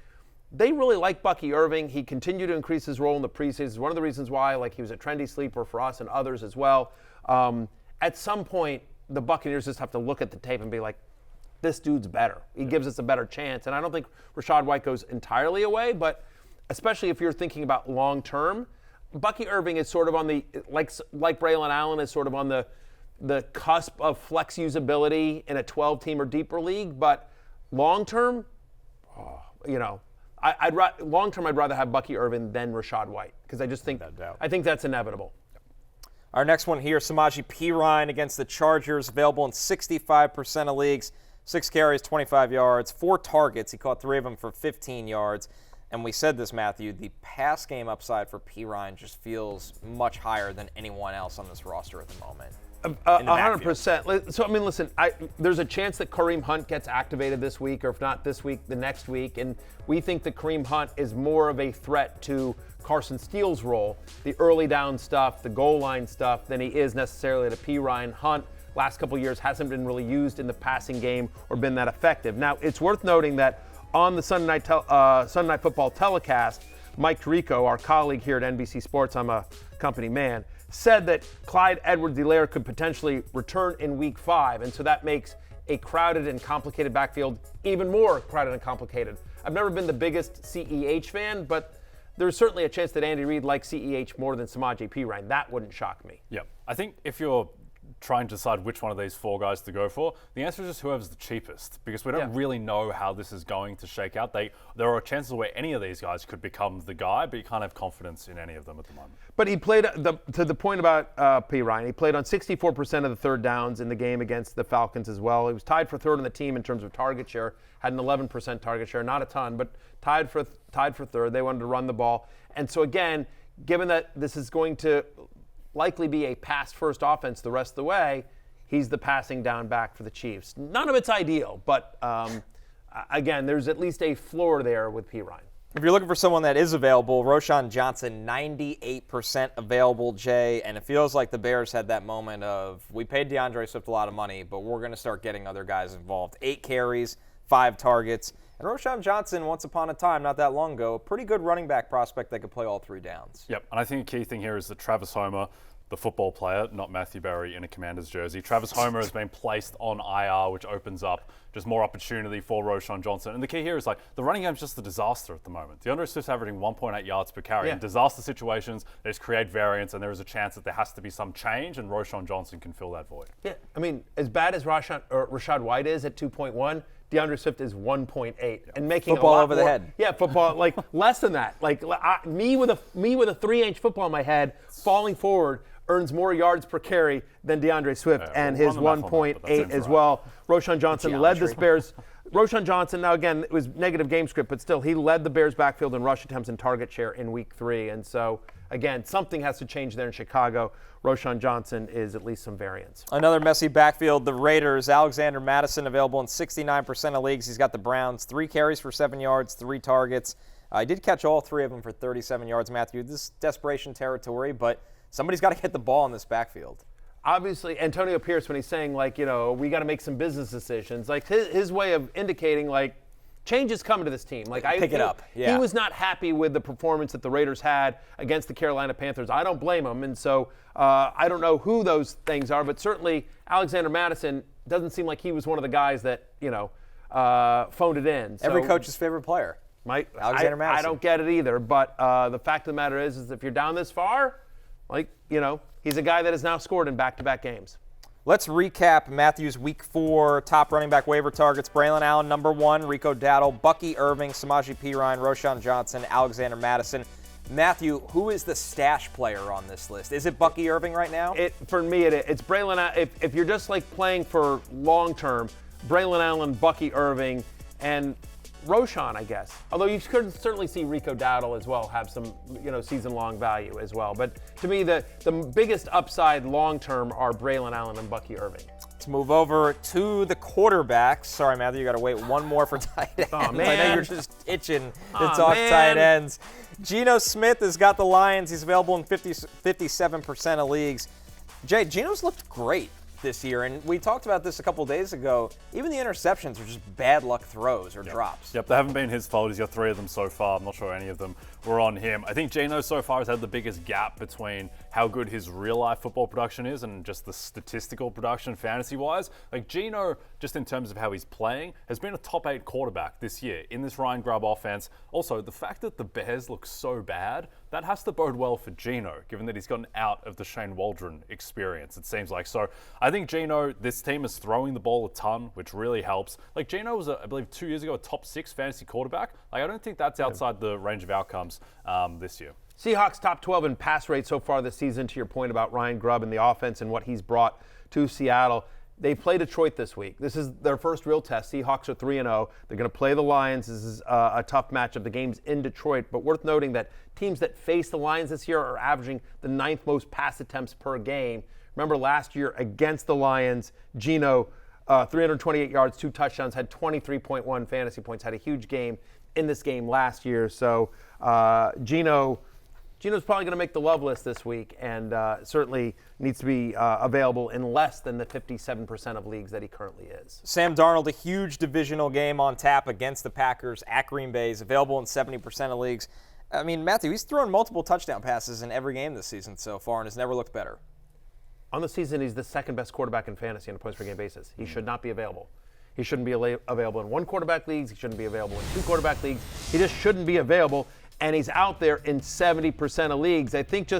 they really like Bucky Irving. He continued to increase his role in the preseason. It's one of the reasons why, he was a trendy sleeper for us and others as well. At some point, the Buccaneers just have to look at the tape and be like, this dude's better. He gives us a better chance. And I don't think Rachaad White goes entirely away, but especially if you're thinking about long term, Bucky Irving is sort of on the, like Braelon Allen is sort of on the cusp of flex usability in a 12-team or deeper league. But long term, I'd rather have Bucky Irving than Rachaad White, because I just think that's inevitable. Our next one here, Samaje Perine against the Chargers, available in 65% of leagues. 6 carries, 25 yards, 4 targets. He caught 3 of them for 15 yards. And we said this, Matthew, the pass game upside for Perine just feels much higher than anyone else on this roster at the moment. 100%. So, listen, there's a chance that Kareem Hunt gets activated this week, or if not this week, the next week. And we think that Kareem Hunt is more of a threat to Carson Steele's role, the early down stuff, the goal line stuff, than he is necessarily to Perine. Hunt, last couple of years, hasn't been really used in the passing game or been that effective. Now, it's worth noting that on the Sunday Night Football telecast, Mike Rico, our colleague here at NBC Sports, I'm a company man, said that Clyde Edwards-Helaire could potentially return in Week 5, and so that makes a crowded and complicated backfield even more crowded and complicated. I've never been the biggest CEH fan, but there's certainly a chance that Andy Reid likes CEH more than Samaje Perine. That wouldn't shock me. Yeah, I think if you're trying to decide which one of these 4 guys to go for, the answer is just whoever's the cheapest, because we don't really know how this is going to shake out. There are chances where any of these guys could become the guy, but you can't have confidence in any of them at the moment. But he played, to the point about Perine, he played on 64% of the third downs in the game against the Falcons as well. He was tied for 3rd on the team in terms of target share, had an 11% target share, not a ton, but tied for 3rd. They wanted to run the ball. And so again, given that this is going to likely be a pass-first offense the rest of the way, he's the passing down back for the Chiefs. None of it's ideal, but again, there's at least a floor there with Perine. If you're looking for someone that is available, Roschon Johnson, 98% available, Jay, and it feels like the Bears had that moment of, we paid DeAndre Swift a lot of money, but we're going to start getting other guys involved. 8 carries, 5 targets, And Roschon Johnson, once upon a time, not that long ago, a pretty good running back prospect that could play all 3 downs. Yep, and I think a key thing here is that Travis Homer, the football player, not Matthew Berry in a Commander's jersey. Travis Homer has been placed on IR, which opens up just more opportunity for Roschon Johnson. And the key here is like the running game's just a disaster at the moment. DeAndre Swift's averaging 1.8 yards per carry. In disaster situations, they just create variance, and there is a chance that there has to be some change, and Roschon Johnson can fill that void. Yeah, I mean, as bad as Rashad White is at 2.1, DeAndre Swift is 1.8 and making football a lot over more, the head. Yeah, football like less than that. Like me with a 3-inch football in my head, falling forward, earns more yards per carry than DeAndre Swift, and his 1.8 as well. Roschon Johnson led the Bears. Roschon Johnson, now again, it was negative game script, but still, he led the Bears backfield in rush attempts and target share in week 3. And so, again, something has to change there in Chicago. Roschon Johnson is at least some variance. Another messy backfield, the Raiders. Alexander Mattison available in 69% of leagues. He's got the Browns. 3 carries for 7 yards, 3 targets. I did catch all 3 of them for 37 yards, Matthew. This is desperation territory, but somebody's got to get the ball in this backfield. Obviously, Antonio Pierce, when he's saying, like, we got to make some business decisions, like his way of indicating, like, change is coming to this team. Like, Pick it up. Yeah. He was not happy with the performance that the Raiders had against the Carolina Panthers. I don't blame him. And so I don't know who those things are, but certainly Alexander Mattison doesn't seem like he was one of the guys that, phoned it in. So, Every coach's favorite player. Alexander Mattison. I don't get it either. But the fact of the matter is if you're down this far, he's a guy that has now scored in back-to-back games. Let's recap Matthew's Week 4 top running back waiver targets. Braelon Allen, number 1. Rico Dowdle, Bucky Irving, Samaje Perine, Roschon Johnson, Alexander Mattison. Matthew, who is the stash player on this list? Is it Bucky Irving right now? For me, it's Braelon Allen. If you're just like playing for long-term, Braelon Allen, Bucky Irving, and Roschon, I guess. Although you could certainly see Rico Dowdle as well have some, season-long value as well. But to me, the biggest upside long-term are Braelon Allen and Bucky Irving. Let's move over to the quarterbacks. Sorry, Matthew, you got to wait one more for tight ends. Oh, man. I know you're just itching to talk tight ends. Geno Smith has got the Lions. He's available in 57% of leagues. Jay, Geno's looked great this year, and we talked about this a couple days ago. Even the interceptions are just bad luck throws or drops. Yep, they haven't been his fault. He's got 3 of them so far. I'm not sure any of them were on him. I think Geno so far has had the biggest gap between how good his real-life football production is and just the statistical production fantasy-wise. Like, Geno, just in terms of how he's playing, has been a top 8 quarterback this year in this Ryan Grubb offense. Also, the fact that the Bears look so bad, that has to bode well for Geno, given that he's gotten out of the Shane Waldron experience, it seems like. So I think Geno, this team is throwing the ball a ton, which really helps. Like, Geno was, I believe, 2 years ago, a top 6 fantasy quarterback. Like, I don't think that's outside the range of outcomes this year. Seahawks top 12 in pass rate so far this season, to your point about Ryan Grubb and the offense and what he's brought to Seattle. They play Detroit this week. This is their first real test. Seahawks are 3-0. They're going to play the Lions. This is a tough matchup. The game's in Detroit, but worth noting that teams that face the Lions this year are averaging the 9th most pass attempts per game. Remember last year against the Lions, Geno, 328 yards, 2 touchdowns, had 23.1 fantasy points, had a huge game in this game last year. So Geno's probably going to make the love list this week, and certainly needs to be available in less than the 57% of leagues that he currently is. Sam Darnold, a huge divisional game on tap against the Packers at Green Bay, is available in 70% of leagues. I mean, Matthew, he's thrown multiple touchdown passes in every game this season so far and has never looked better. On the season, he's the 2nd best quarterback in fantasy on a points per game basis. He should not be available. He shouldn't be available in 1 quarterback leagues. He shouldn't be available in 2 quarterback leagues. He just shouldn't be available. And he's out there in 70% of leagues. I think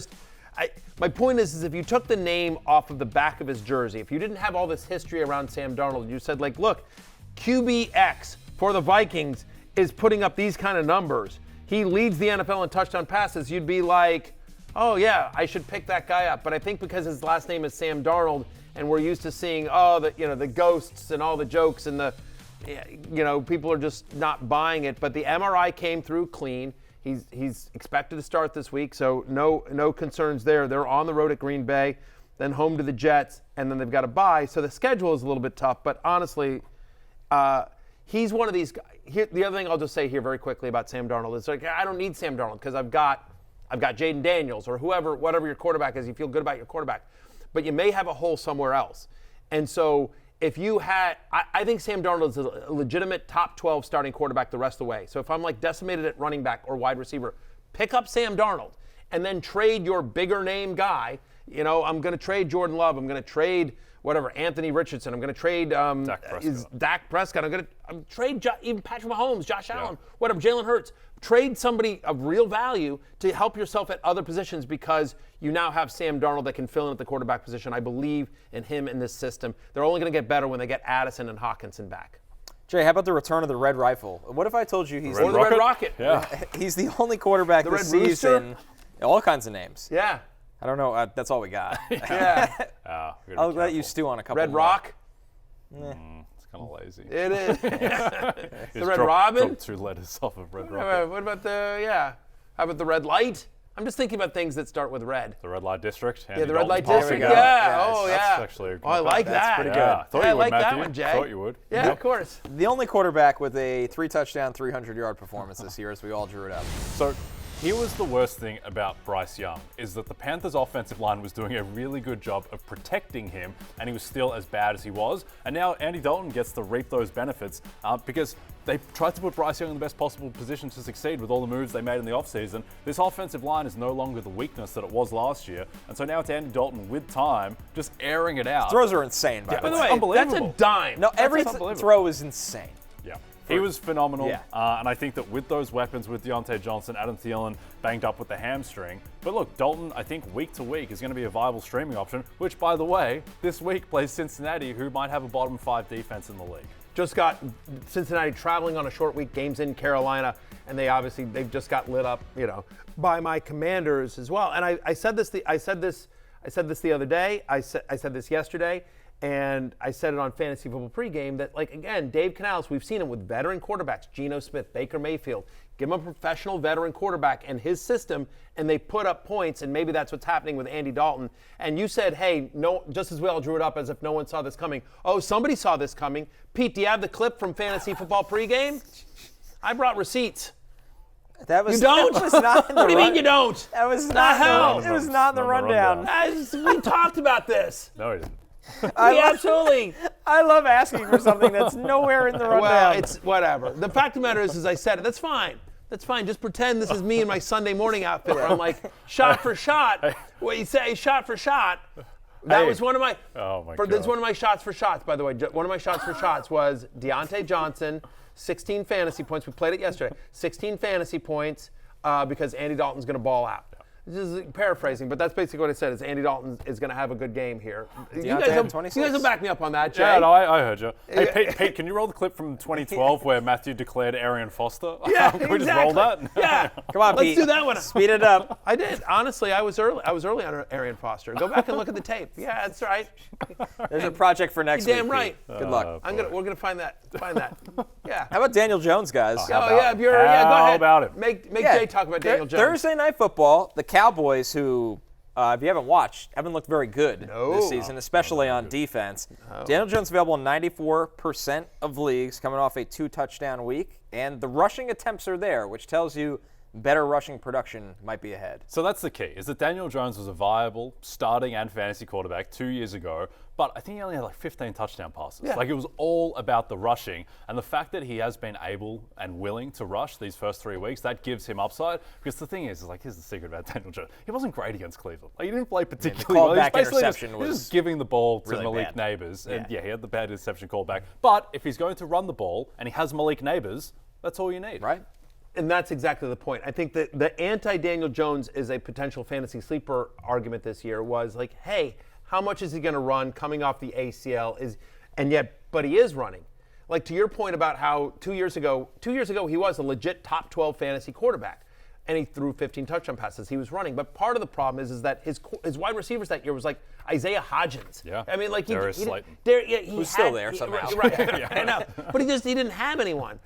my point is if you took the name off of the back of his jersey, if you didn't have all this history around Sam Darnold, you said, like, look, QBX for the Vikings is putting up these kind of numbers. He leads the NFL in touchdown passes. You'd be like, oh, yeah, I should pick that guy up. But I think because his last name is Sam Darnold and we're used to seeing, the ghosts and all the jokes and people are just not buying it. But the MRI came through clean. He's expected to start this week, so no concerns there. They're on the road at Green Bay, then home to the Jets, and then they've got a bye. So the schedule is a little bit tough, but honestly, he's one of these guys. The other thing I'll just say here very quickly about Sam Darnold is, like, I don't need Sam Darnold because I've got Jayden Daniels or whatever your quarterback is. You feel good about your quarterback, but you may have a hole somewhere else. And so if you had, I think Sam Darnold is a legitimate top 12 starting quarterback the rest of the way. So if I'm like decimated at running back or wide receiver, pick up Sam Darnold and then trade your bigger name guy. You know, I'm going to trade Jordan Love. I'm going to trade Anthony Richardson. I'm going to trade Dak Prescott. I'm going to trade even Patrick Mahomes, Josh Allen, whatever, Jalen Hurts. Trade somebody of real value to help yourself at other positions because you now have Sam Darnold that can fill in at the quarterback position. I believe in him in this system. They're only going to get better when they get Addison and Hawkinson back. Jay, how about the return of the Red Rifle? What if I told you he's the Red Rocket? Yeah. He's the only quarterback The this Red Rooster? season. All kinds of names. Yeah. I don't know. That's all we got. Yeah. I'll let you stew on a couple. Red more. Rock? It's kind of lazy. It is. The Red Drop Robin? 2 letters off of Red Rocket. What about how about the Red Light? I'm just thinking about things that start with red. The Red Light District. Yeah, the Red Light There we District. go. Yeah. Yes. Oh, That's yeah. actually a good I like one. that. pretty good. Yeah, thought I you would, like that Matthew. one, Jay. Thought you would. Yeah, of course. The only quarterback with a 3-touchdown, 300-yard performance this year, as we all drew it up. So here was the worst thing about Bryce Young, is that the Panthers' offensive line was doing a really good job of protecting him, and he was still as bad as he was. And now Andy Dalton gets to reap those benefits because they tried to put Bryce Young in the best possible position to succeed with all the moves they made in the offseason. This offensive line is no longer the weakness that it was last year, and so now it's Andy Dalton with time, just airing it out. Throws are insane, by By the the way. way, unbelievable. that's a dime. No, every unbelievable. throw is insane. Yeah. He was phenomenal, Yeah. and I think that with those weapons, with Deontay Johnson, Adam Thielen banged up with the hamstring. But look, Dalton, I think week to week is going to be a viable streaming option, which, by the way, this week plays Cincinnati, who might have a bottom 5 defense in the league. Just got Cincinnati traveling on a short week, games in Carolina, and they've just got lit up, by my Commanders as well. And I said this the other day. I said this yesterday. And I said it on Fantasy Football Pregame that, again, Dave Canales, we've seen him with veteran quarterbacks, Geno Smith, Baker Mayfield. Give him a professional veteran quarterback and his system, and they put up points, and maybe that's what's happening with Andy Dalton. And you said, hey, no, just as we all drew it up as if no one saw this coming. Oh, somebody saw this coming. Pete, do you have the clip from Fantasy Football Pregame? I brought receipts. That was, You don't? That was not in the What do you mean you don't? That was The not. hell? It was not in the rundown. We talked about this. No, he didn't. Absolutely. I love asking for something that's nowhere in the rundown. Well, it's whatever. The fact of the matter is I said it. That's fine. That's fine. Just pretend this is me in my Sunday morning outfit where I'm like, shot for shot. What you say, shot for shot. That was one of my. Oh my That's God. one of my shots for shots, by the way. One of my shots for shots was Deontay Johnson, 16 fantasy points. We played it yesterday. 16 fantasy points because Andy Dalton's going to ball out. This is paraphrasing, but that's basically what I said, is Andy Dalton is going to have a good game here. You guys will back me up on that, Jay. Yeah, no, I heard you. Hey, Pete, can you roll the clip from 2012 where Matthew declared Arian Foster? Yeah, Can we just roll that? Yeah. Come on, Let's Pete. do that one. Speed it up. I did. Honestly, I was early. I was early on Arian Foster. Go back and look at the tape. Yeah, that's right. There's a project for next You're week. damn right. Pete. Good luck. We're gonna find that. Yeah. How about Daniel Jones, guys? Oh yeah, go ahead. How about it? Make Yeah. Jay talk about Daniel Jones. Thursday Night Football, the Cowboys, who, if you haven't watched, haven't looked very good this season, especially on defense. Daniel Jones available in 94% of leagues, coming off a 2-touchdown week, and the rushing attempts are there, which tells you better rushing production might be ahead. So that's the key, is that Daniel Jones was a viable starting and fantasy quarterback 2 years ago, but I think he only had 15 touchdown passes. Yeah. It was all about the rushing, and the fact that he has been able and willing to rush these first 3 weeks, that gives him upside, because the thing is here's the secret about Daniel Jones. He wasn't great against Cleveland. He didn't play particularly well. callback He was basically interception he was was just giving the ball to really Malik bad. Neighbors, and Yeah. he had the bad interception callback. But if he's going to run the ball, and he has Malik Neighbors, that's all you need. Right? And that's exactly the point. I think that the anti-Daniel Jones is a potential fantasy sleeper argument this year was like, hey, how much is he going to run coming off the ACL? But he is running. Like to your point about how 2 years ago he was a legit top 12 fantasy quarterback, and he threw 15 touchdown passes. He was running, but part of the problem is that his wide receivers that year was like Isaiah Hodgins. Yeah. I mean, like Darius Slayton. Who's still there somehow. Right. I know. But he didn't have anyone.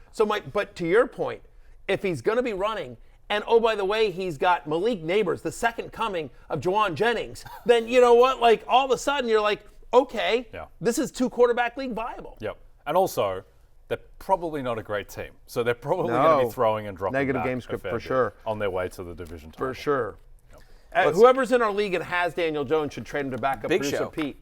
But to your point, if he's going to be running, and oh, by the way, he's got Malik Neighbors, the second coming of Jauan Jennings, then you know what? Like all of a sudden you're like, okay, this is 2 quarterback league viable. Yep. And also, they're probably not a great team. So they're probably going to be throwing and dropping Negative back game a script fair for bit sure. on their way to the division title. For sure. Whoever's in our league and has Daniel Jones should trade him to backup producer Pete.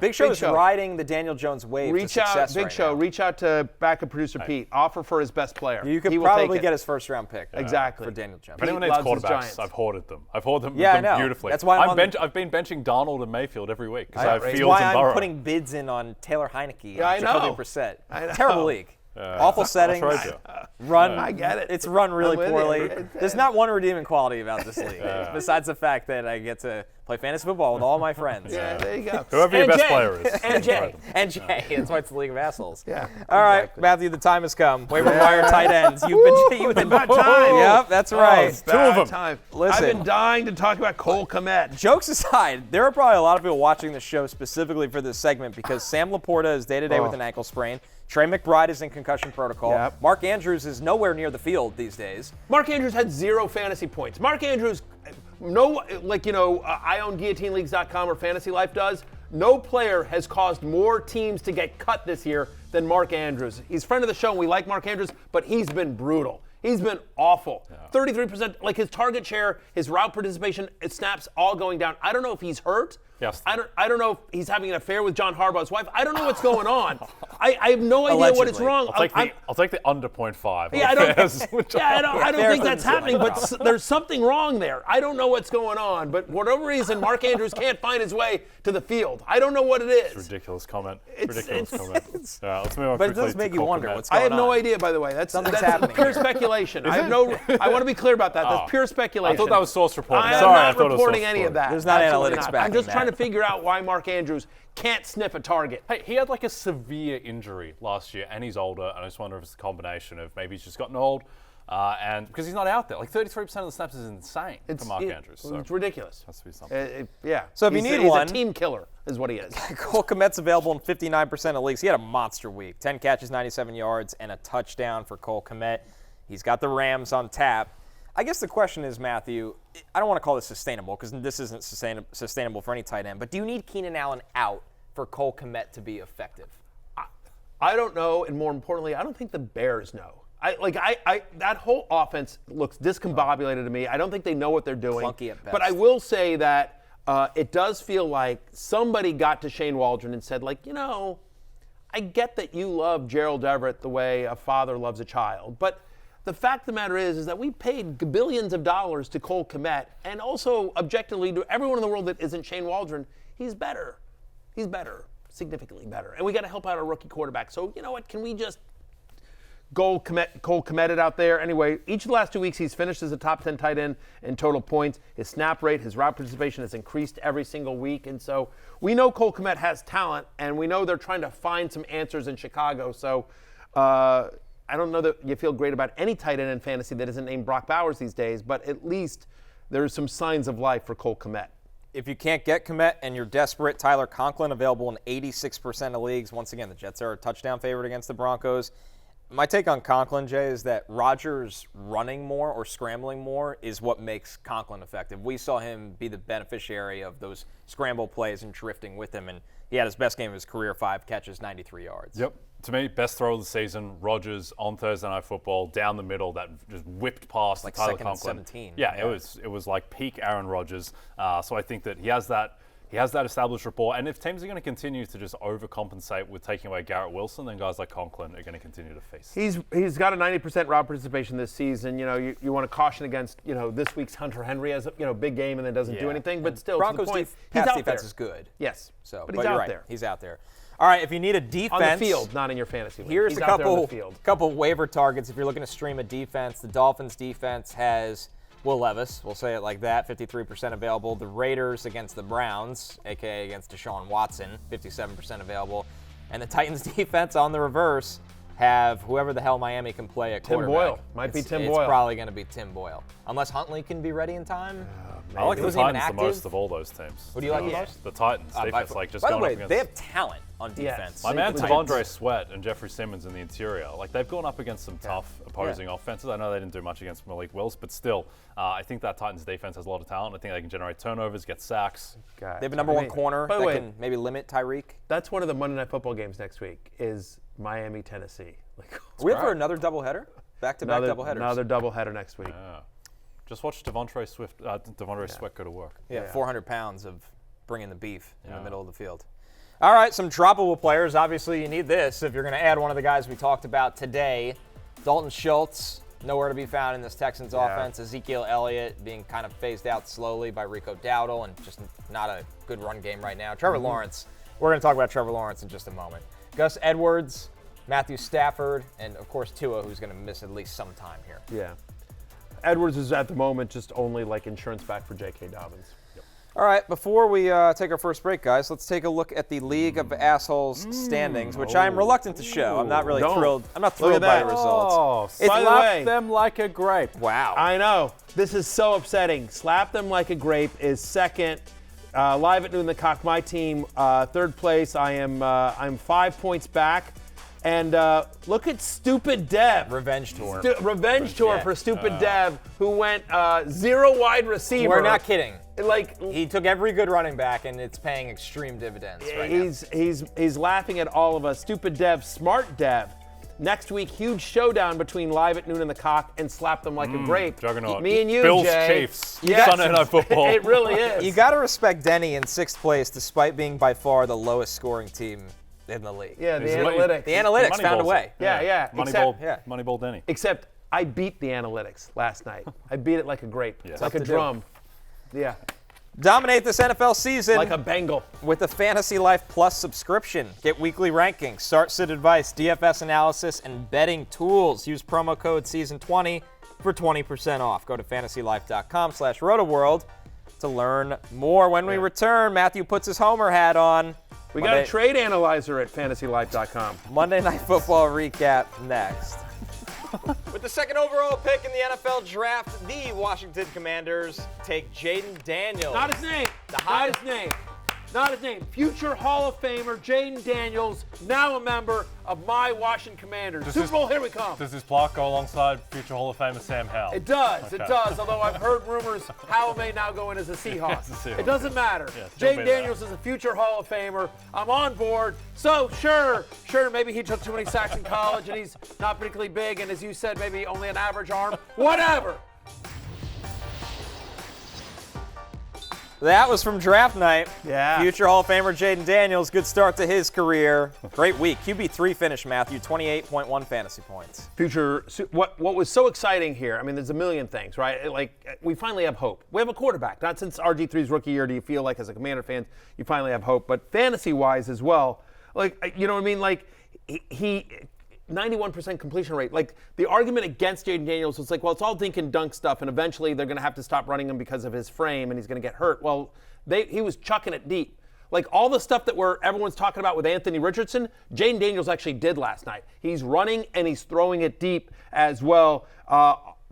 Big Show is riding the Daniel Jones wave to success Big Show, reach out to backup producer Pete. Offer for his best player. You could probably get his first-round pick. Exactly. For Daniel Jones. If anyone needs quarterbacks, I've hoarded them. Yeah, I know. Beautifully. That's why I've been benching Darnold and Mayfield every week because I have Fields and Burrow. That's why I'm putting bids in on Taylor Heineke and Jacoby Brissett. I know. Terrible league. Awful settings. Run. I get it. It's run really poorly. There's not one redeeming quality about this league, besides the fact that I get to play fantasy football with all my friends. Yeah, there you go. Whoever your best player is. And Jay. That's why it's the League of Assholes. Yeah. All right, Matthew, the time has come. Waiver wire tight ends. You've been about time. Yep, that's right. Two of them. Time. Listen. I've been dying to talk about Cole Kmet. Jokes aside, there are probably a lot of people watching the show specifically for this segment because Sam Laporta is day-to-day with an ankle sprain. Trey McBride is in concussion protocol. Yep. Mark Andrews is nowhere near the field these days. Mark Andrews had 0 fantasy points. Mark Andrews, I own GuillotineLeagues.com or Fantasy Life does. No player has caused more teams to get cut this year than Mark Andrews. He's a friend of the show, and we like Mark Andrews, but he's been brutal. He's been awful. 33%, like his target share, his route participation, his snaps all going down. I don't know if he's hurt. Yes. I don't know if he's having an affair with John Harbaugh's wife. I don't know what's going on. I have no idea what is wrong. I'll take the under 0.5. Yeah, I don't think that's happening, but there's something wrong there. I don't know what's going on, but for whatever reason, Mark Andrews can't find his way to the field. I don't know what it is. It's ridiculous comment. Let's move on. But it does make you wonder what's going on. I have no idea, by the way. That's happening pure speculation. I want to be clear about that. That's pure speculation. I thought that was source reporting. I am not reporting any of that. There's not analytics back. I'm just trying to figure out why Mark Andrews can't sniff a target. Hey, he had like a severe injury last year, and he's older, and I just wonder if it's a combination of maybe he's just gotten old, and because he's not out there. Like 33% of the snaps is insane for Mark Andrews. So it's ridiculous. Has to be something. So if you need one, he's a team killer, is what he is. Cole Kmet's available in 59% of leagues. He had a monster week. 10 catches, 97 yards, and a touchdown for Cole Kmet. He's got the Rams on tap. I guess the question is, Matthew, I don't want to call this sustainable because this isn't sustainable for any tight end, but do you need Keenan Allen out for Cole Kmet to be effective? I don't know, and more importantly, I don't think the Bears know. That whole offense looks discombobulated to me. I don't think they know what they're doing. Clunky at best. But I will say that it does feel like somebody got to Shane Waldron and said, I get that you love Gerald Everett the way a father loves a child, but the fact of the matter is that we paid billions of dollars to Cole Kmet, and also objectively to everyone in the world that isn't Shane Waldron, he's better. He's better, significantly better. And we got to help out our rookie quarterback. So you know what? Can we just Cole Kmet it out there? Anyway, each of the last 2 weeks he's finished as a top 10 tight end in total points. His snap rate, his route participation has increased every single week. And so we know Cole Kmet has talent, and we know they're trying to find some answers in Chicago. So I don't know that you feel great about any tight end in fantasy that isn't named Brock Bowers these days, but at least there's some signs of life for Cole Kmet. If you can't get Kmet and you're desperate, Tyler Conklin available in 86% of leagues. Once again, the Jets are a touchdown favorite against the Broncos. My take on Conklin, Jay, is that Rodgers running more or scrambling more is what makes Conklin effective. We saw him be the beneficiary of those scramble plays and drifting with him, and he had his best game of his career, 5 catches, 93 yards. Yep. To me, best throw of the season, Rodgers on Thursday Night Football, down the middle, that just whipped past like Tyler second Conklin. and 17. Yeah, it was like peak Aaron Rodgers. So I think that he has that established rapport. And if teams are going to continue to just overcompensate with taking away Garrett Wilson, then guys like Conklin are going to continue to feast. He's got a 90% route participation this season. You want to caution against this week's Hunter Henry has a big game and then doesn't do anything. But still, Broncos to the point, pass he's out defense there. is good. Yes, but he's out right. there. He's out there. All right, if you need a defense on the field, not in your fantasy league. Here's he's a out there on the field. couple waiver targets. If you're looking to stream a defense, the Dolphins defense has Will Levis, we'll say it like that, 53% available. The Raiders against the Browns, a.k.a. against Deshaun Watson, 57% available. And the Titans defense on the reverse have whoever the hell Miami can play at quarterback. Tim Boyle. Might be Tim Boyle. It's probably going to be Tim Boyle. Unless Huntley can be ready in time. I like the Titans the most of all those teams. Who do you like the most? The Titans defense, by the way, they have talent on defense. My man Devondre Sweat and Jeffrey Simmons in the interior, they've gone up against some tough opposing offenses. I know they didn't do much against Malik Willis, but still, I think that Titans defense has a lot of talent. I think they can generate turnovers, get sacks. They have a number one corner that can maybe limit Tyreek. That's one of the Monday Night Football games next week is Miami, Tennessee. Are we up for another doubleheader? Back-to-back doubleheaders. Another doubleheader next week. Just watch Devontae Sweat go to work. Yeah, 400 pounds of bringing the beef in the middle of the field. All right, some droppable players. Obviously, you need this if you're going to add one of the guys we talked about today. Dalton Schultz, nowhere to be found in this Texans offense. Ezekiel Elliott being kind of phased out slowly by Rico Dowdle and just not a good run game right now. Trevor Lawrence, we're going to talk about Trevor Lawrence in just a moment. Gus Edwards, Matthew Stafford, and of course Tua, who's going to miss at least some time here. Yeah. Edwards is at the moment just only like insurance back for J.K. Dobbins. Yep. All right, before we take our first break, guys, let's take a look at the League of Assholes standings, which I'm reluctant to show. I'm not really thrilled. I'm not thrilled by the results. By the way, slap them like a grape. Wow. I know. This is so upsetting. Slap them like a grape is second. Live at noon, the cock. My team, third place. I'm 5 points back. And look at Stupid Dev. Revenge tour. Revenge tour for Stupid Dev, who went 0 wide receiver. We're not kidding. Like he took every good running back, and it's paying extreme dividends right now. He's laughing at all of us. Stupid Dev, Smart Dev. Next week, huge showdown between Live at Noon and the Cock and Slap Them Like a Grape. Juggernaut. Me and you, Bills Jay. Chiefs. Yes. Sunday Night Football. It really is. You got to respect Denny in 6th place, despite being by far the lowest scoring team in the league. Yeah, the He's analytics. The analytics found a way. Yeah. Moneyball Denny. Except I beat the analytics last night. I beat it like a grape. Yeah. Like a drum. Yeah. Dominate this NFL season Like a Bengal. with the Fantasy Life Plus subscription. Get weekly rankings, start-sit advice, DFS analysis, and betting tools. Use promo code SEASON20 for 20% off. Go to fantasylife.com/rotoworld to learn more. When we return, Matthew puts his Homer hat on. We got a trade analyzer at fantasylife.com. Monday Night Football recap next. With the second overall pick in the NFL draft, the Washington Commanders take Jayden Daniels. Not his name. Not his name. Future Hall of Famer Jayden Daniels, now a member of my Washington Commanders. Super Bowl, here we come. Does his plaque go alongside future Hall of Famer Sam Howell? It does. Okay. It does. Although I've heard rumors Howell may now go in as a Seahawk. As a Seahawk. It doesn't matter. Yeah, still Jayden be there. Daniels is a future Hall of Famer. I'm on board. So sure, maybe he took too many sacks in college and he's not particularly big, and as you said, maybe only an average arm. Whatever. That was from draft night. Yeah. Future Hall of Famer Jayden Daniels, good start to his career. Great week. QB3 finish, Matthew, 28.1 fantasy points. What was so exciting here, I mean, there's a million things, right? Like, we finally have hope. We have a quarterback. Not since RG3's rookie year do you feel like, as a Commander fan, you finally have hope. But fantasy-wise as well, like, you know what I mean? Like, he 91% completion rate. Like, the argument against Jayden Daniels was like, well, it's all dink and dunk stuff, and eventually they're going to have to stop running him because of his frame, and he's going to get hurt. Well, he was chucking it deep. Like, all the stuff that everyone's talking about with Anthony Richardson, Jayden Daniels actually did last night. He's running and he's throwing it deep as well.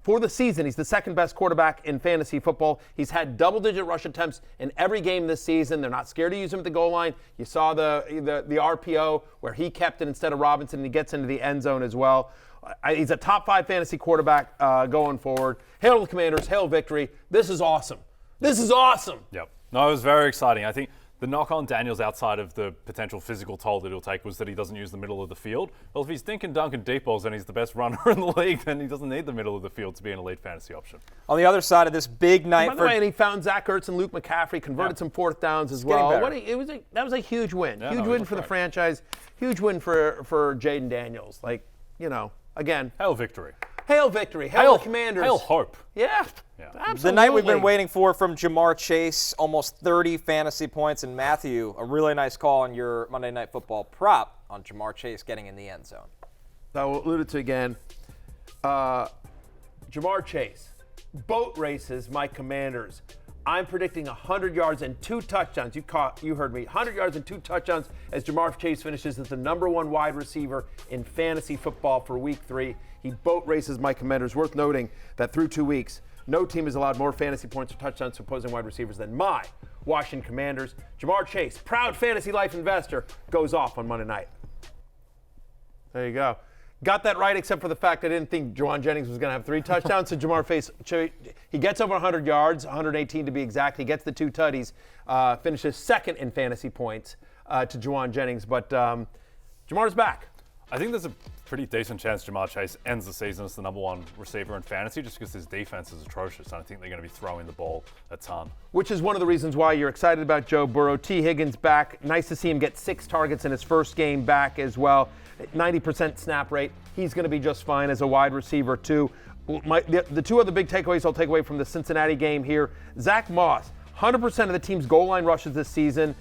For the season, he's the second best quarterback in fantasy football. He's had double-digit rush attempts in every game this season. They're not scared to use him at the goal line. You saw the RPO where he kept it instead of Robinson, and he gets into the end zone as well. He's a top 5 fantasy quarterback going forward. Hail the Commanders, hail victory. This is awesome. This is awesome. Yep. No, it was very exciting. I think the knock on Daniels outside of the potential physical toll that he'll take was that he doesn't use the middle of the field. Well, if he's thinking dunk and deep balls and he's the best runner in the league, then he doesn't need the middle of the field to be an elite fantasy option. On the other side of this big night By the way, and he found Zach Ertz and Luke McCaffrey, converted some fourth downs as well. That was a huge win. Huge win for the franchise. Huge win for Jayden Daniels. Like, you know, again. Hail victory. Hail victory. Hail the Commanders. Hail hope. Yeah. Absolutely. The night we've been waiting for from Jamar Chase, almost 30 fantasy points. And Matthew, a really nice call on your Monday Night Football prop on Jamar Chase getting in the end zone. I will allude to again. Jamar Chase, boat races, my Commanders. I'm predicting 100 yards and 2 touchdowns. You heard me. 100 yards and 2 touchdowns as Jamar Chase finishes as the #1 wide receiver in fantasy football for Week 3. He boat races my Commanders. Worth noting that through 2 weeks, no team has allowed more fantasy points or touchdowns to opposing wide receivers than my Washington Commanders. Jamar Chase, proud Fantasy Life investor, goes off on Monday night. There you go. Got that right, except for the fact I didn't think Jauan Jennings was going to have 3 touchdowns. So Jamar Chase, he gets over 100 yards, 118 to be exact. He gets the 2 tutties, finishes second in fantasy points to Jauan Jennings. But Jamar's back. I think there's a pretty decent chance Ja'Marr Chase ends the season as the #1 receiver in fantasy just because his defense is atrocious, and I think they're going to be throwing the ball a ton. Which is one of the reasons why you're excited about Joe Burrow. T. Higgins back. Nice to see him get 6 targets in his first game back as well. 90% snap rate. He's going to be just fine as a wide receiver, too. The 2 other big takeaways I'll take away from the Cincinnati game here. Zach Moss, 100% of the team's goal line rushes this season.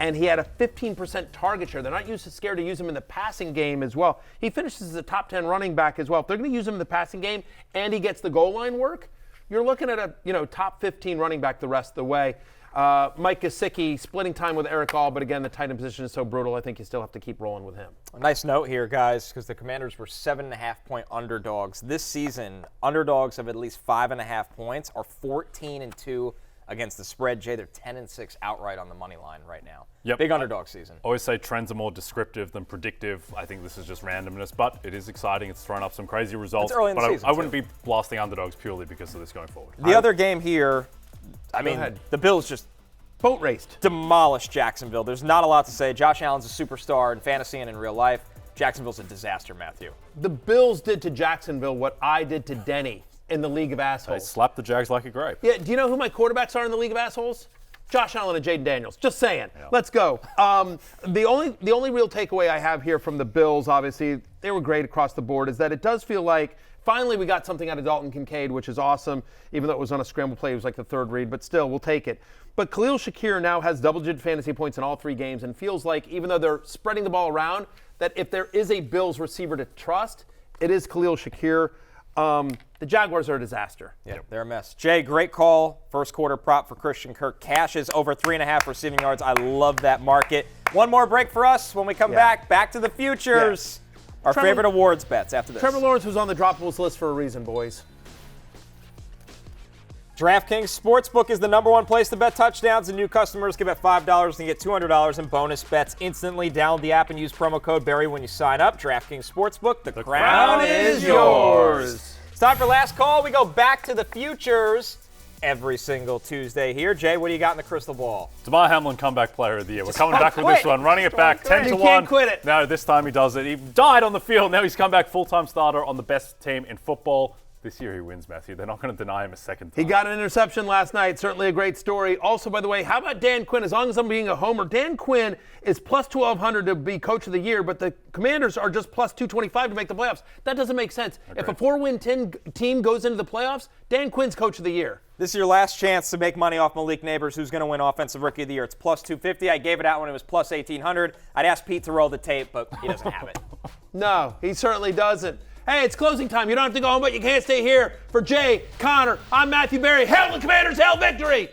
And he had a 15% target share. They're not scared to use him in the passing game as well. He finishes as a top 10 running back as well. If they're going to use him in the passing game and he gets the goal line work, you're looking at a top 15 running back the rest of the way. Mike Gesicki splitting time with Eric All, but again, the tight end position is so brutal, I think you still have to keep rolling with him. A nice note here, guys, because the Commanders were 7.5-point underdogs. This season, underdogs of at least 5.5 points are 14-2 against the spread. Jay, they're 10-6 outright on the money line right now. Yep. Big underdog season. Always say trends are more descriptive than predictive. I think this is just randomness, but it is exciting. It's thrown up some crazy results. It's early in the but season, I wouldn't be blasting underdogs purely because of this going forward. The other game here, the Bills just boat raced. Demolished Jacksonville. There's not a lot to say. Josh Allen's a superstar in fantasy and in real life. Jacksonville's a disaster, Matthew. The Bills did to Jacksonville what I did to Denny in the League of Assholes. They slapped the Jags like a grape. Yeah, do you know who my quarterbacks are in the League of Assholes? Josh Allen and Jayden Daniels. Just saying. Yeah. Let's go. The only real takeaway I have here from the Bills, obviously, they were great across the board, is that it does feel like finally we got something out of Dalton Kincaid, which is awesome, even though it was on a scramble play. It was like the 3rd read, but still, we'll take it. But Khalil Shakir now has double-digit fantasy points in all 3 games and feels like, even though they're spreading the ball around, that if there is a Bills receiver to trust, it is Khalil Shakir. The Jaguars are a disaster. Yeah, they're a mess. Jay, great call. First quarter prop for Christian Kirk. Cashes over 3.5 receiving yards. I love that market. One more break for us. When we come back to the futures. Our favorite awards bets after this. Trevor Lawrence was on the droppables list for a reason, boys. DraftKings Sportsbook is the #1 place to bet touchdowns, and new customers can bet $5 and get $200 in bonus bets instantly. Download the app and use promo code Barry when you sign up. DraftKings Sportsbook, the crown is yours. It's time for last call. We go back to the futures every single Tuesday here. Jay, what do you got in the crystal ball? Damar Hamlin, comeback player of the year. We're coming back with this one, running it back 10-1. You can't quit it. No, this time he does it. He died on the field. Now he's come back full-time starter on the best team in football. This year he wins, Matthew. They're not going to deny him a second time. He got an interception last night. Certainly a great story. Also, by the way, how about Dan Quinn? As long as I'm being a homer, Dan Quinn is plus 1,200 to be coach of the year, but the Commanders are just plus 225 to make the playoffs. That doesn't make sense. Agreed. If a 4-win team goes into the playoffs, Dan Quinn's coach of the year. This is your last chance to make money off Malik Neighbors, who's going to win Offensive Rookie of the Year. It's plus 250. I gave it out when it was plus 1,800. I'd ask Pete to roll the tape, but he doesn't have it. No, he certainly doesn't. Hey, it's closing time. You don't have to go home, but you can't stay here. For Jay, Connor, I'm Matthew Berry. Hail the Commanders, hail victory!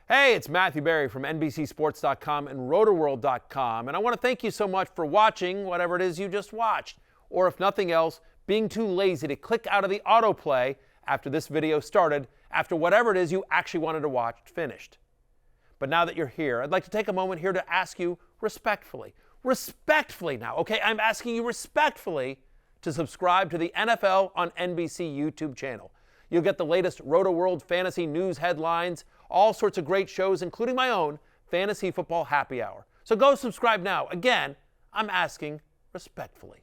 Hey, it's Matthew Berry from NBCSports.com and RotoWorld.com, and I want to thank you so much for watching whatever it is you just watched, or if nothing else, being too lazy to click out of the autoplay after this video started, after whatever it is you actually wanted to watch finished. But now that you're here, I'd like to take a moment here to ask you respectfully now, okay? I'm asking you respectfully to subscribe to the NFL on NBC YouTube channel. You'll get the latest Roto-World fantasy news headlines, all sorts of great shows, including my own Fantasy Football Happy Hour. So go subscribe now. Again, I'm asking respectfully.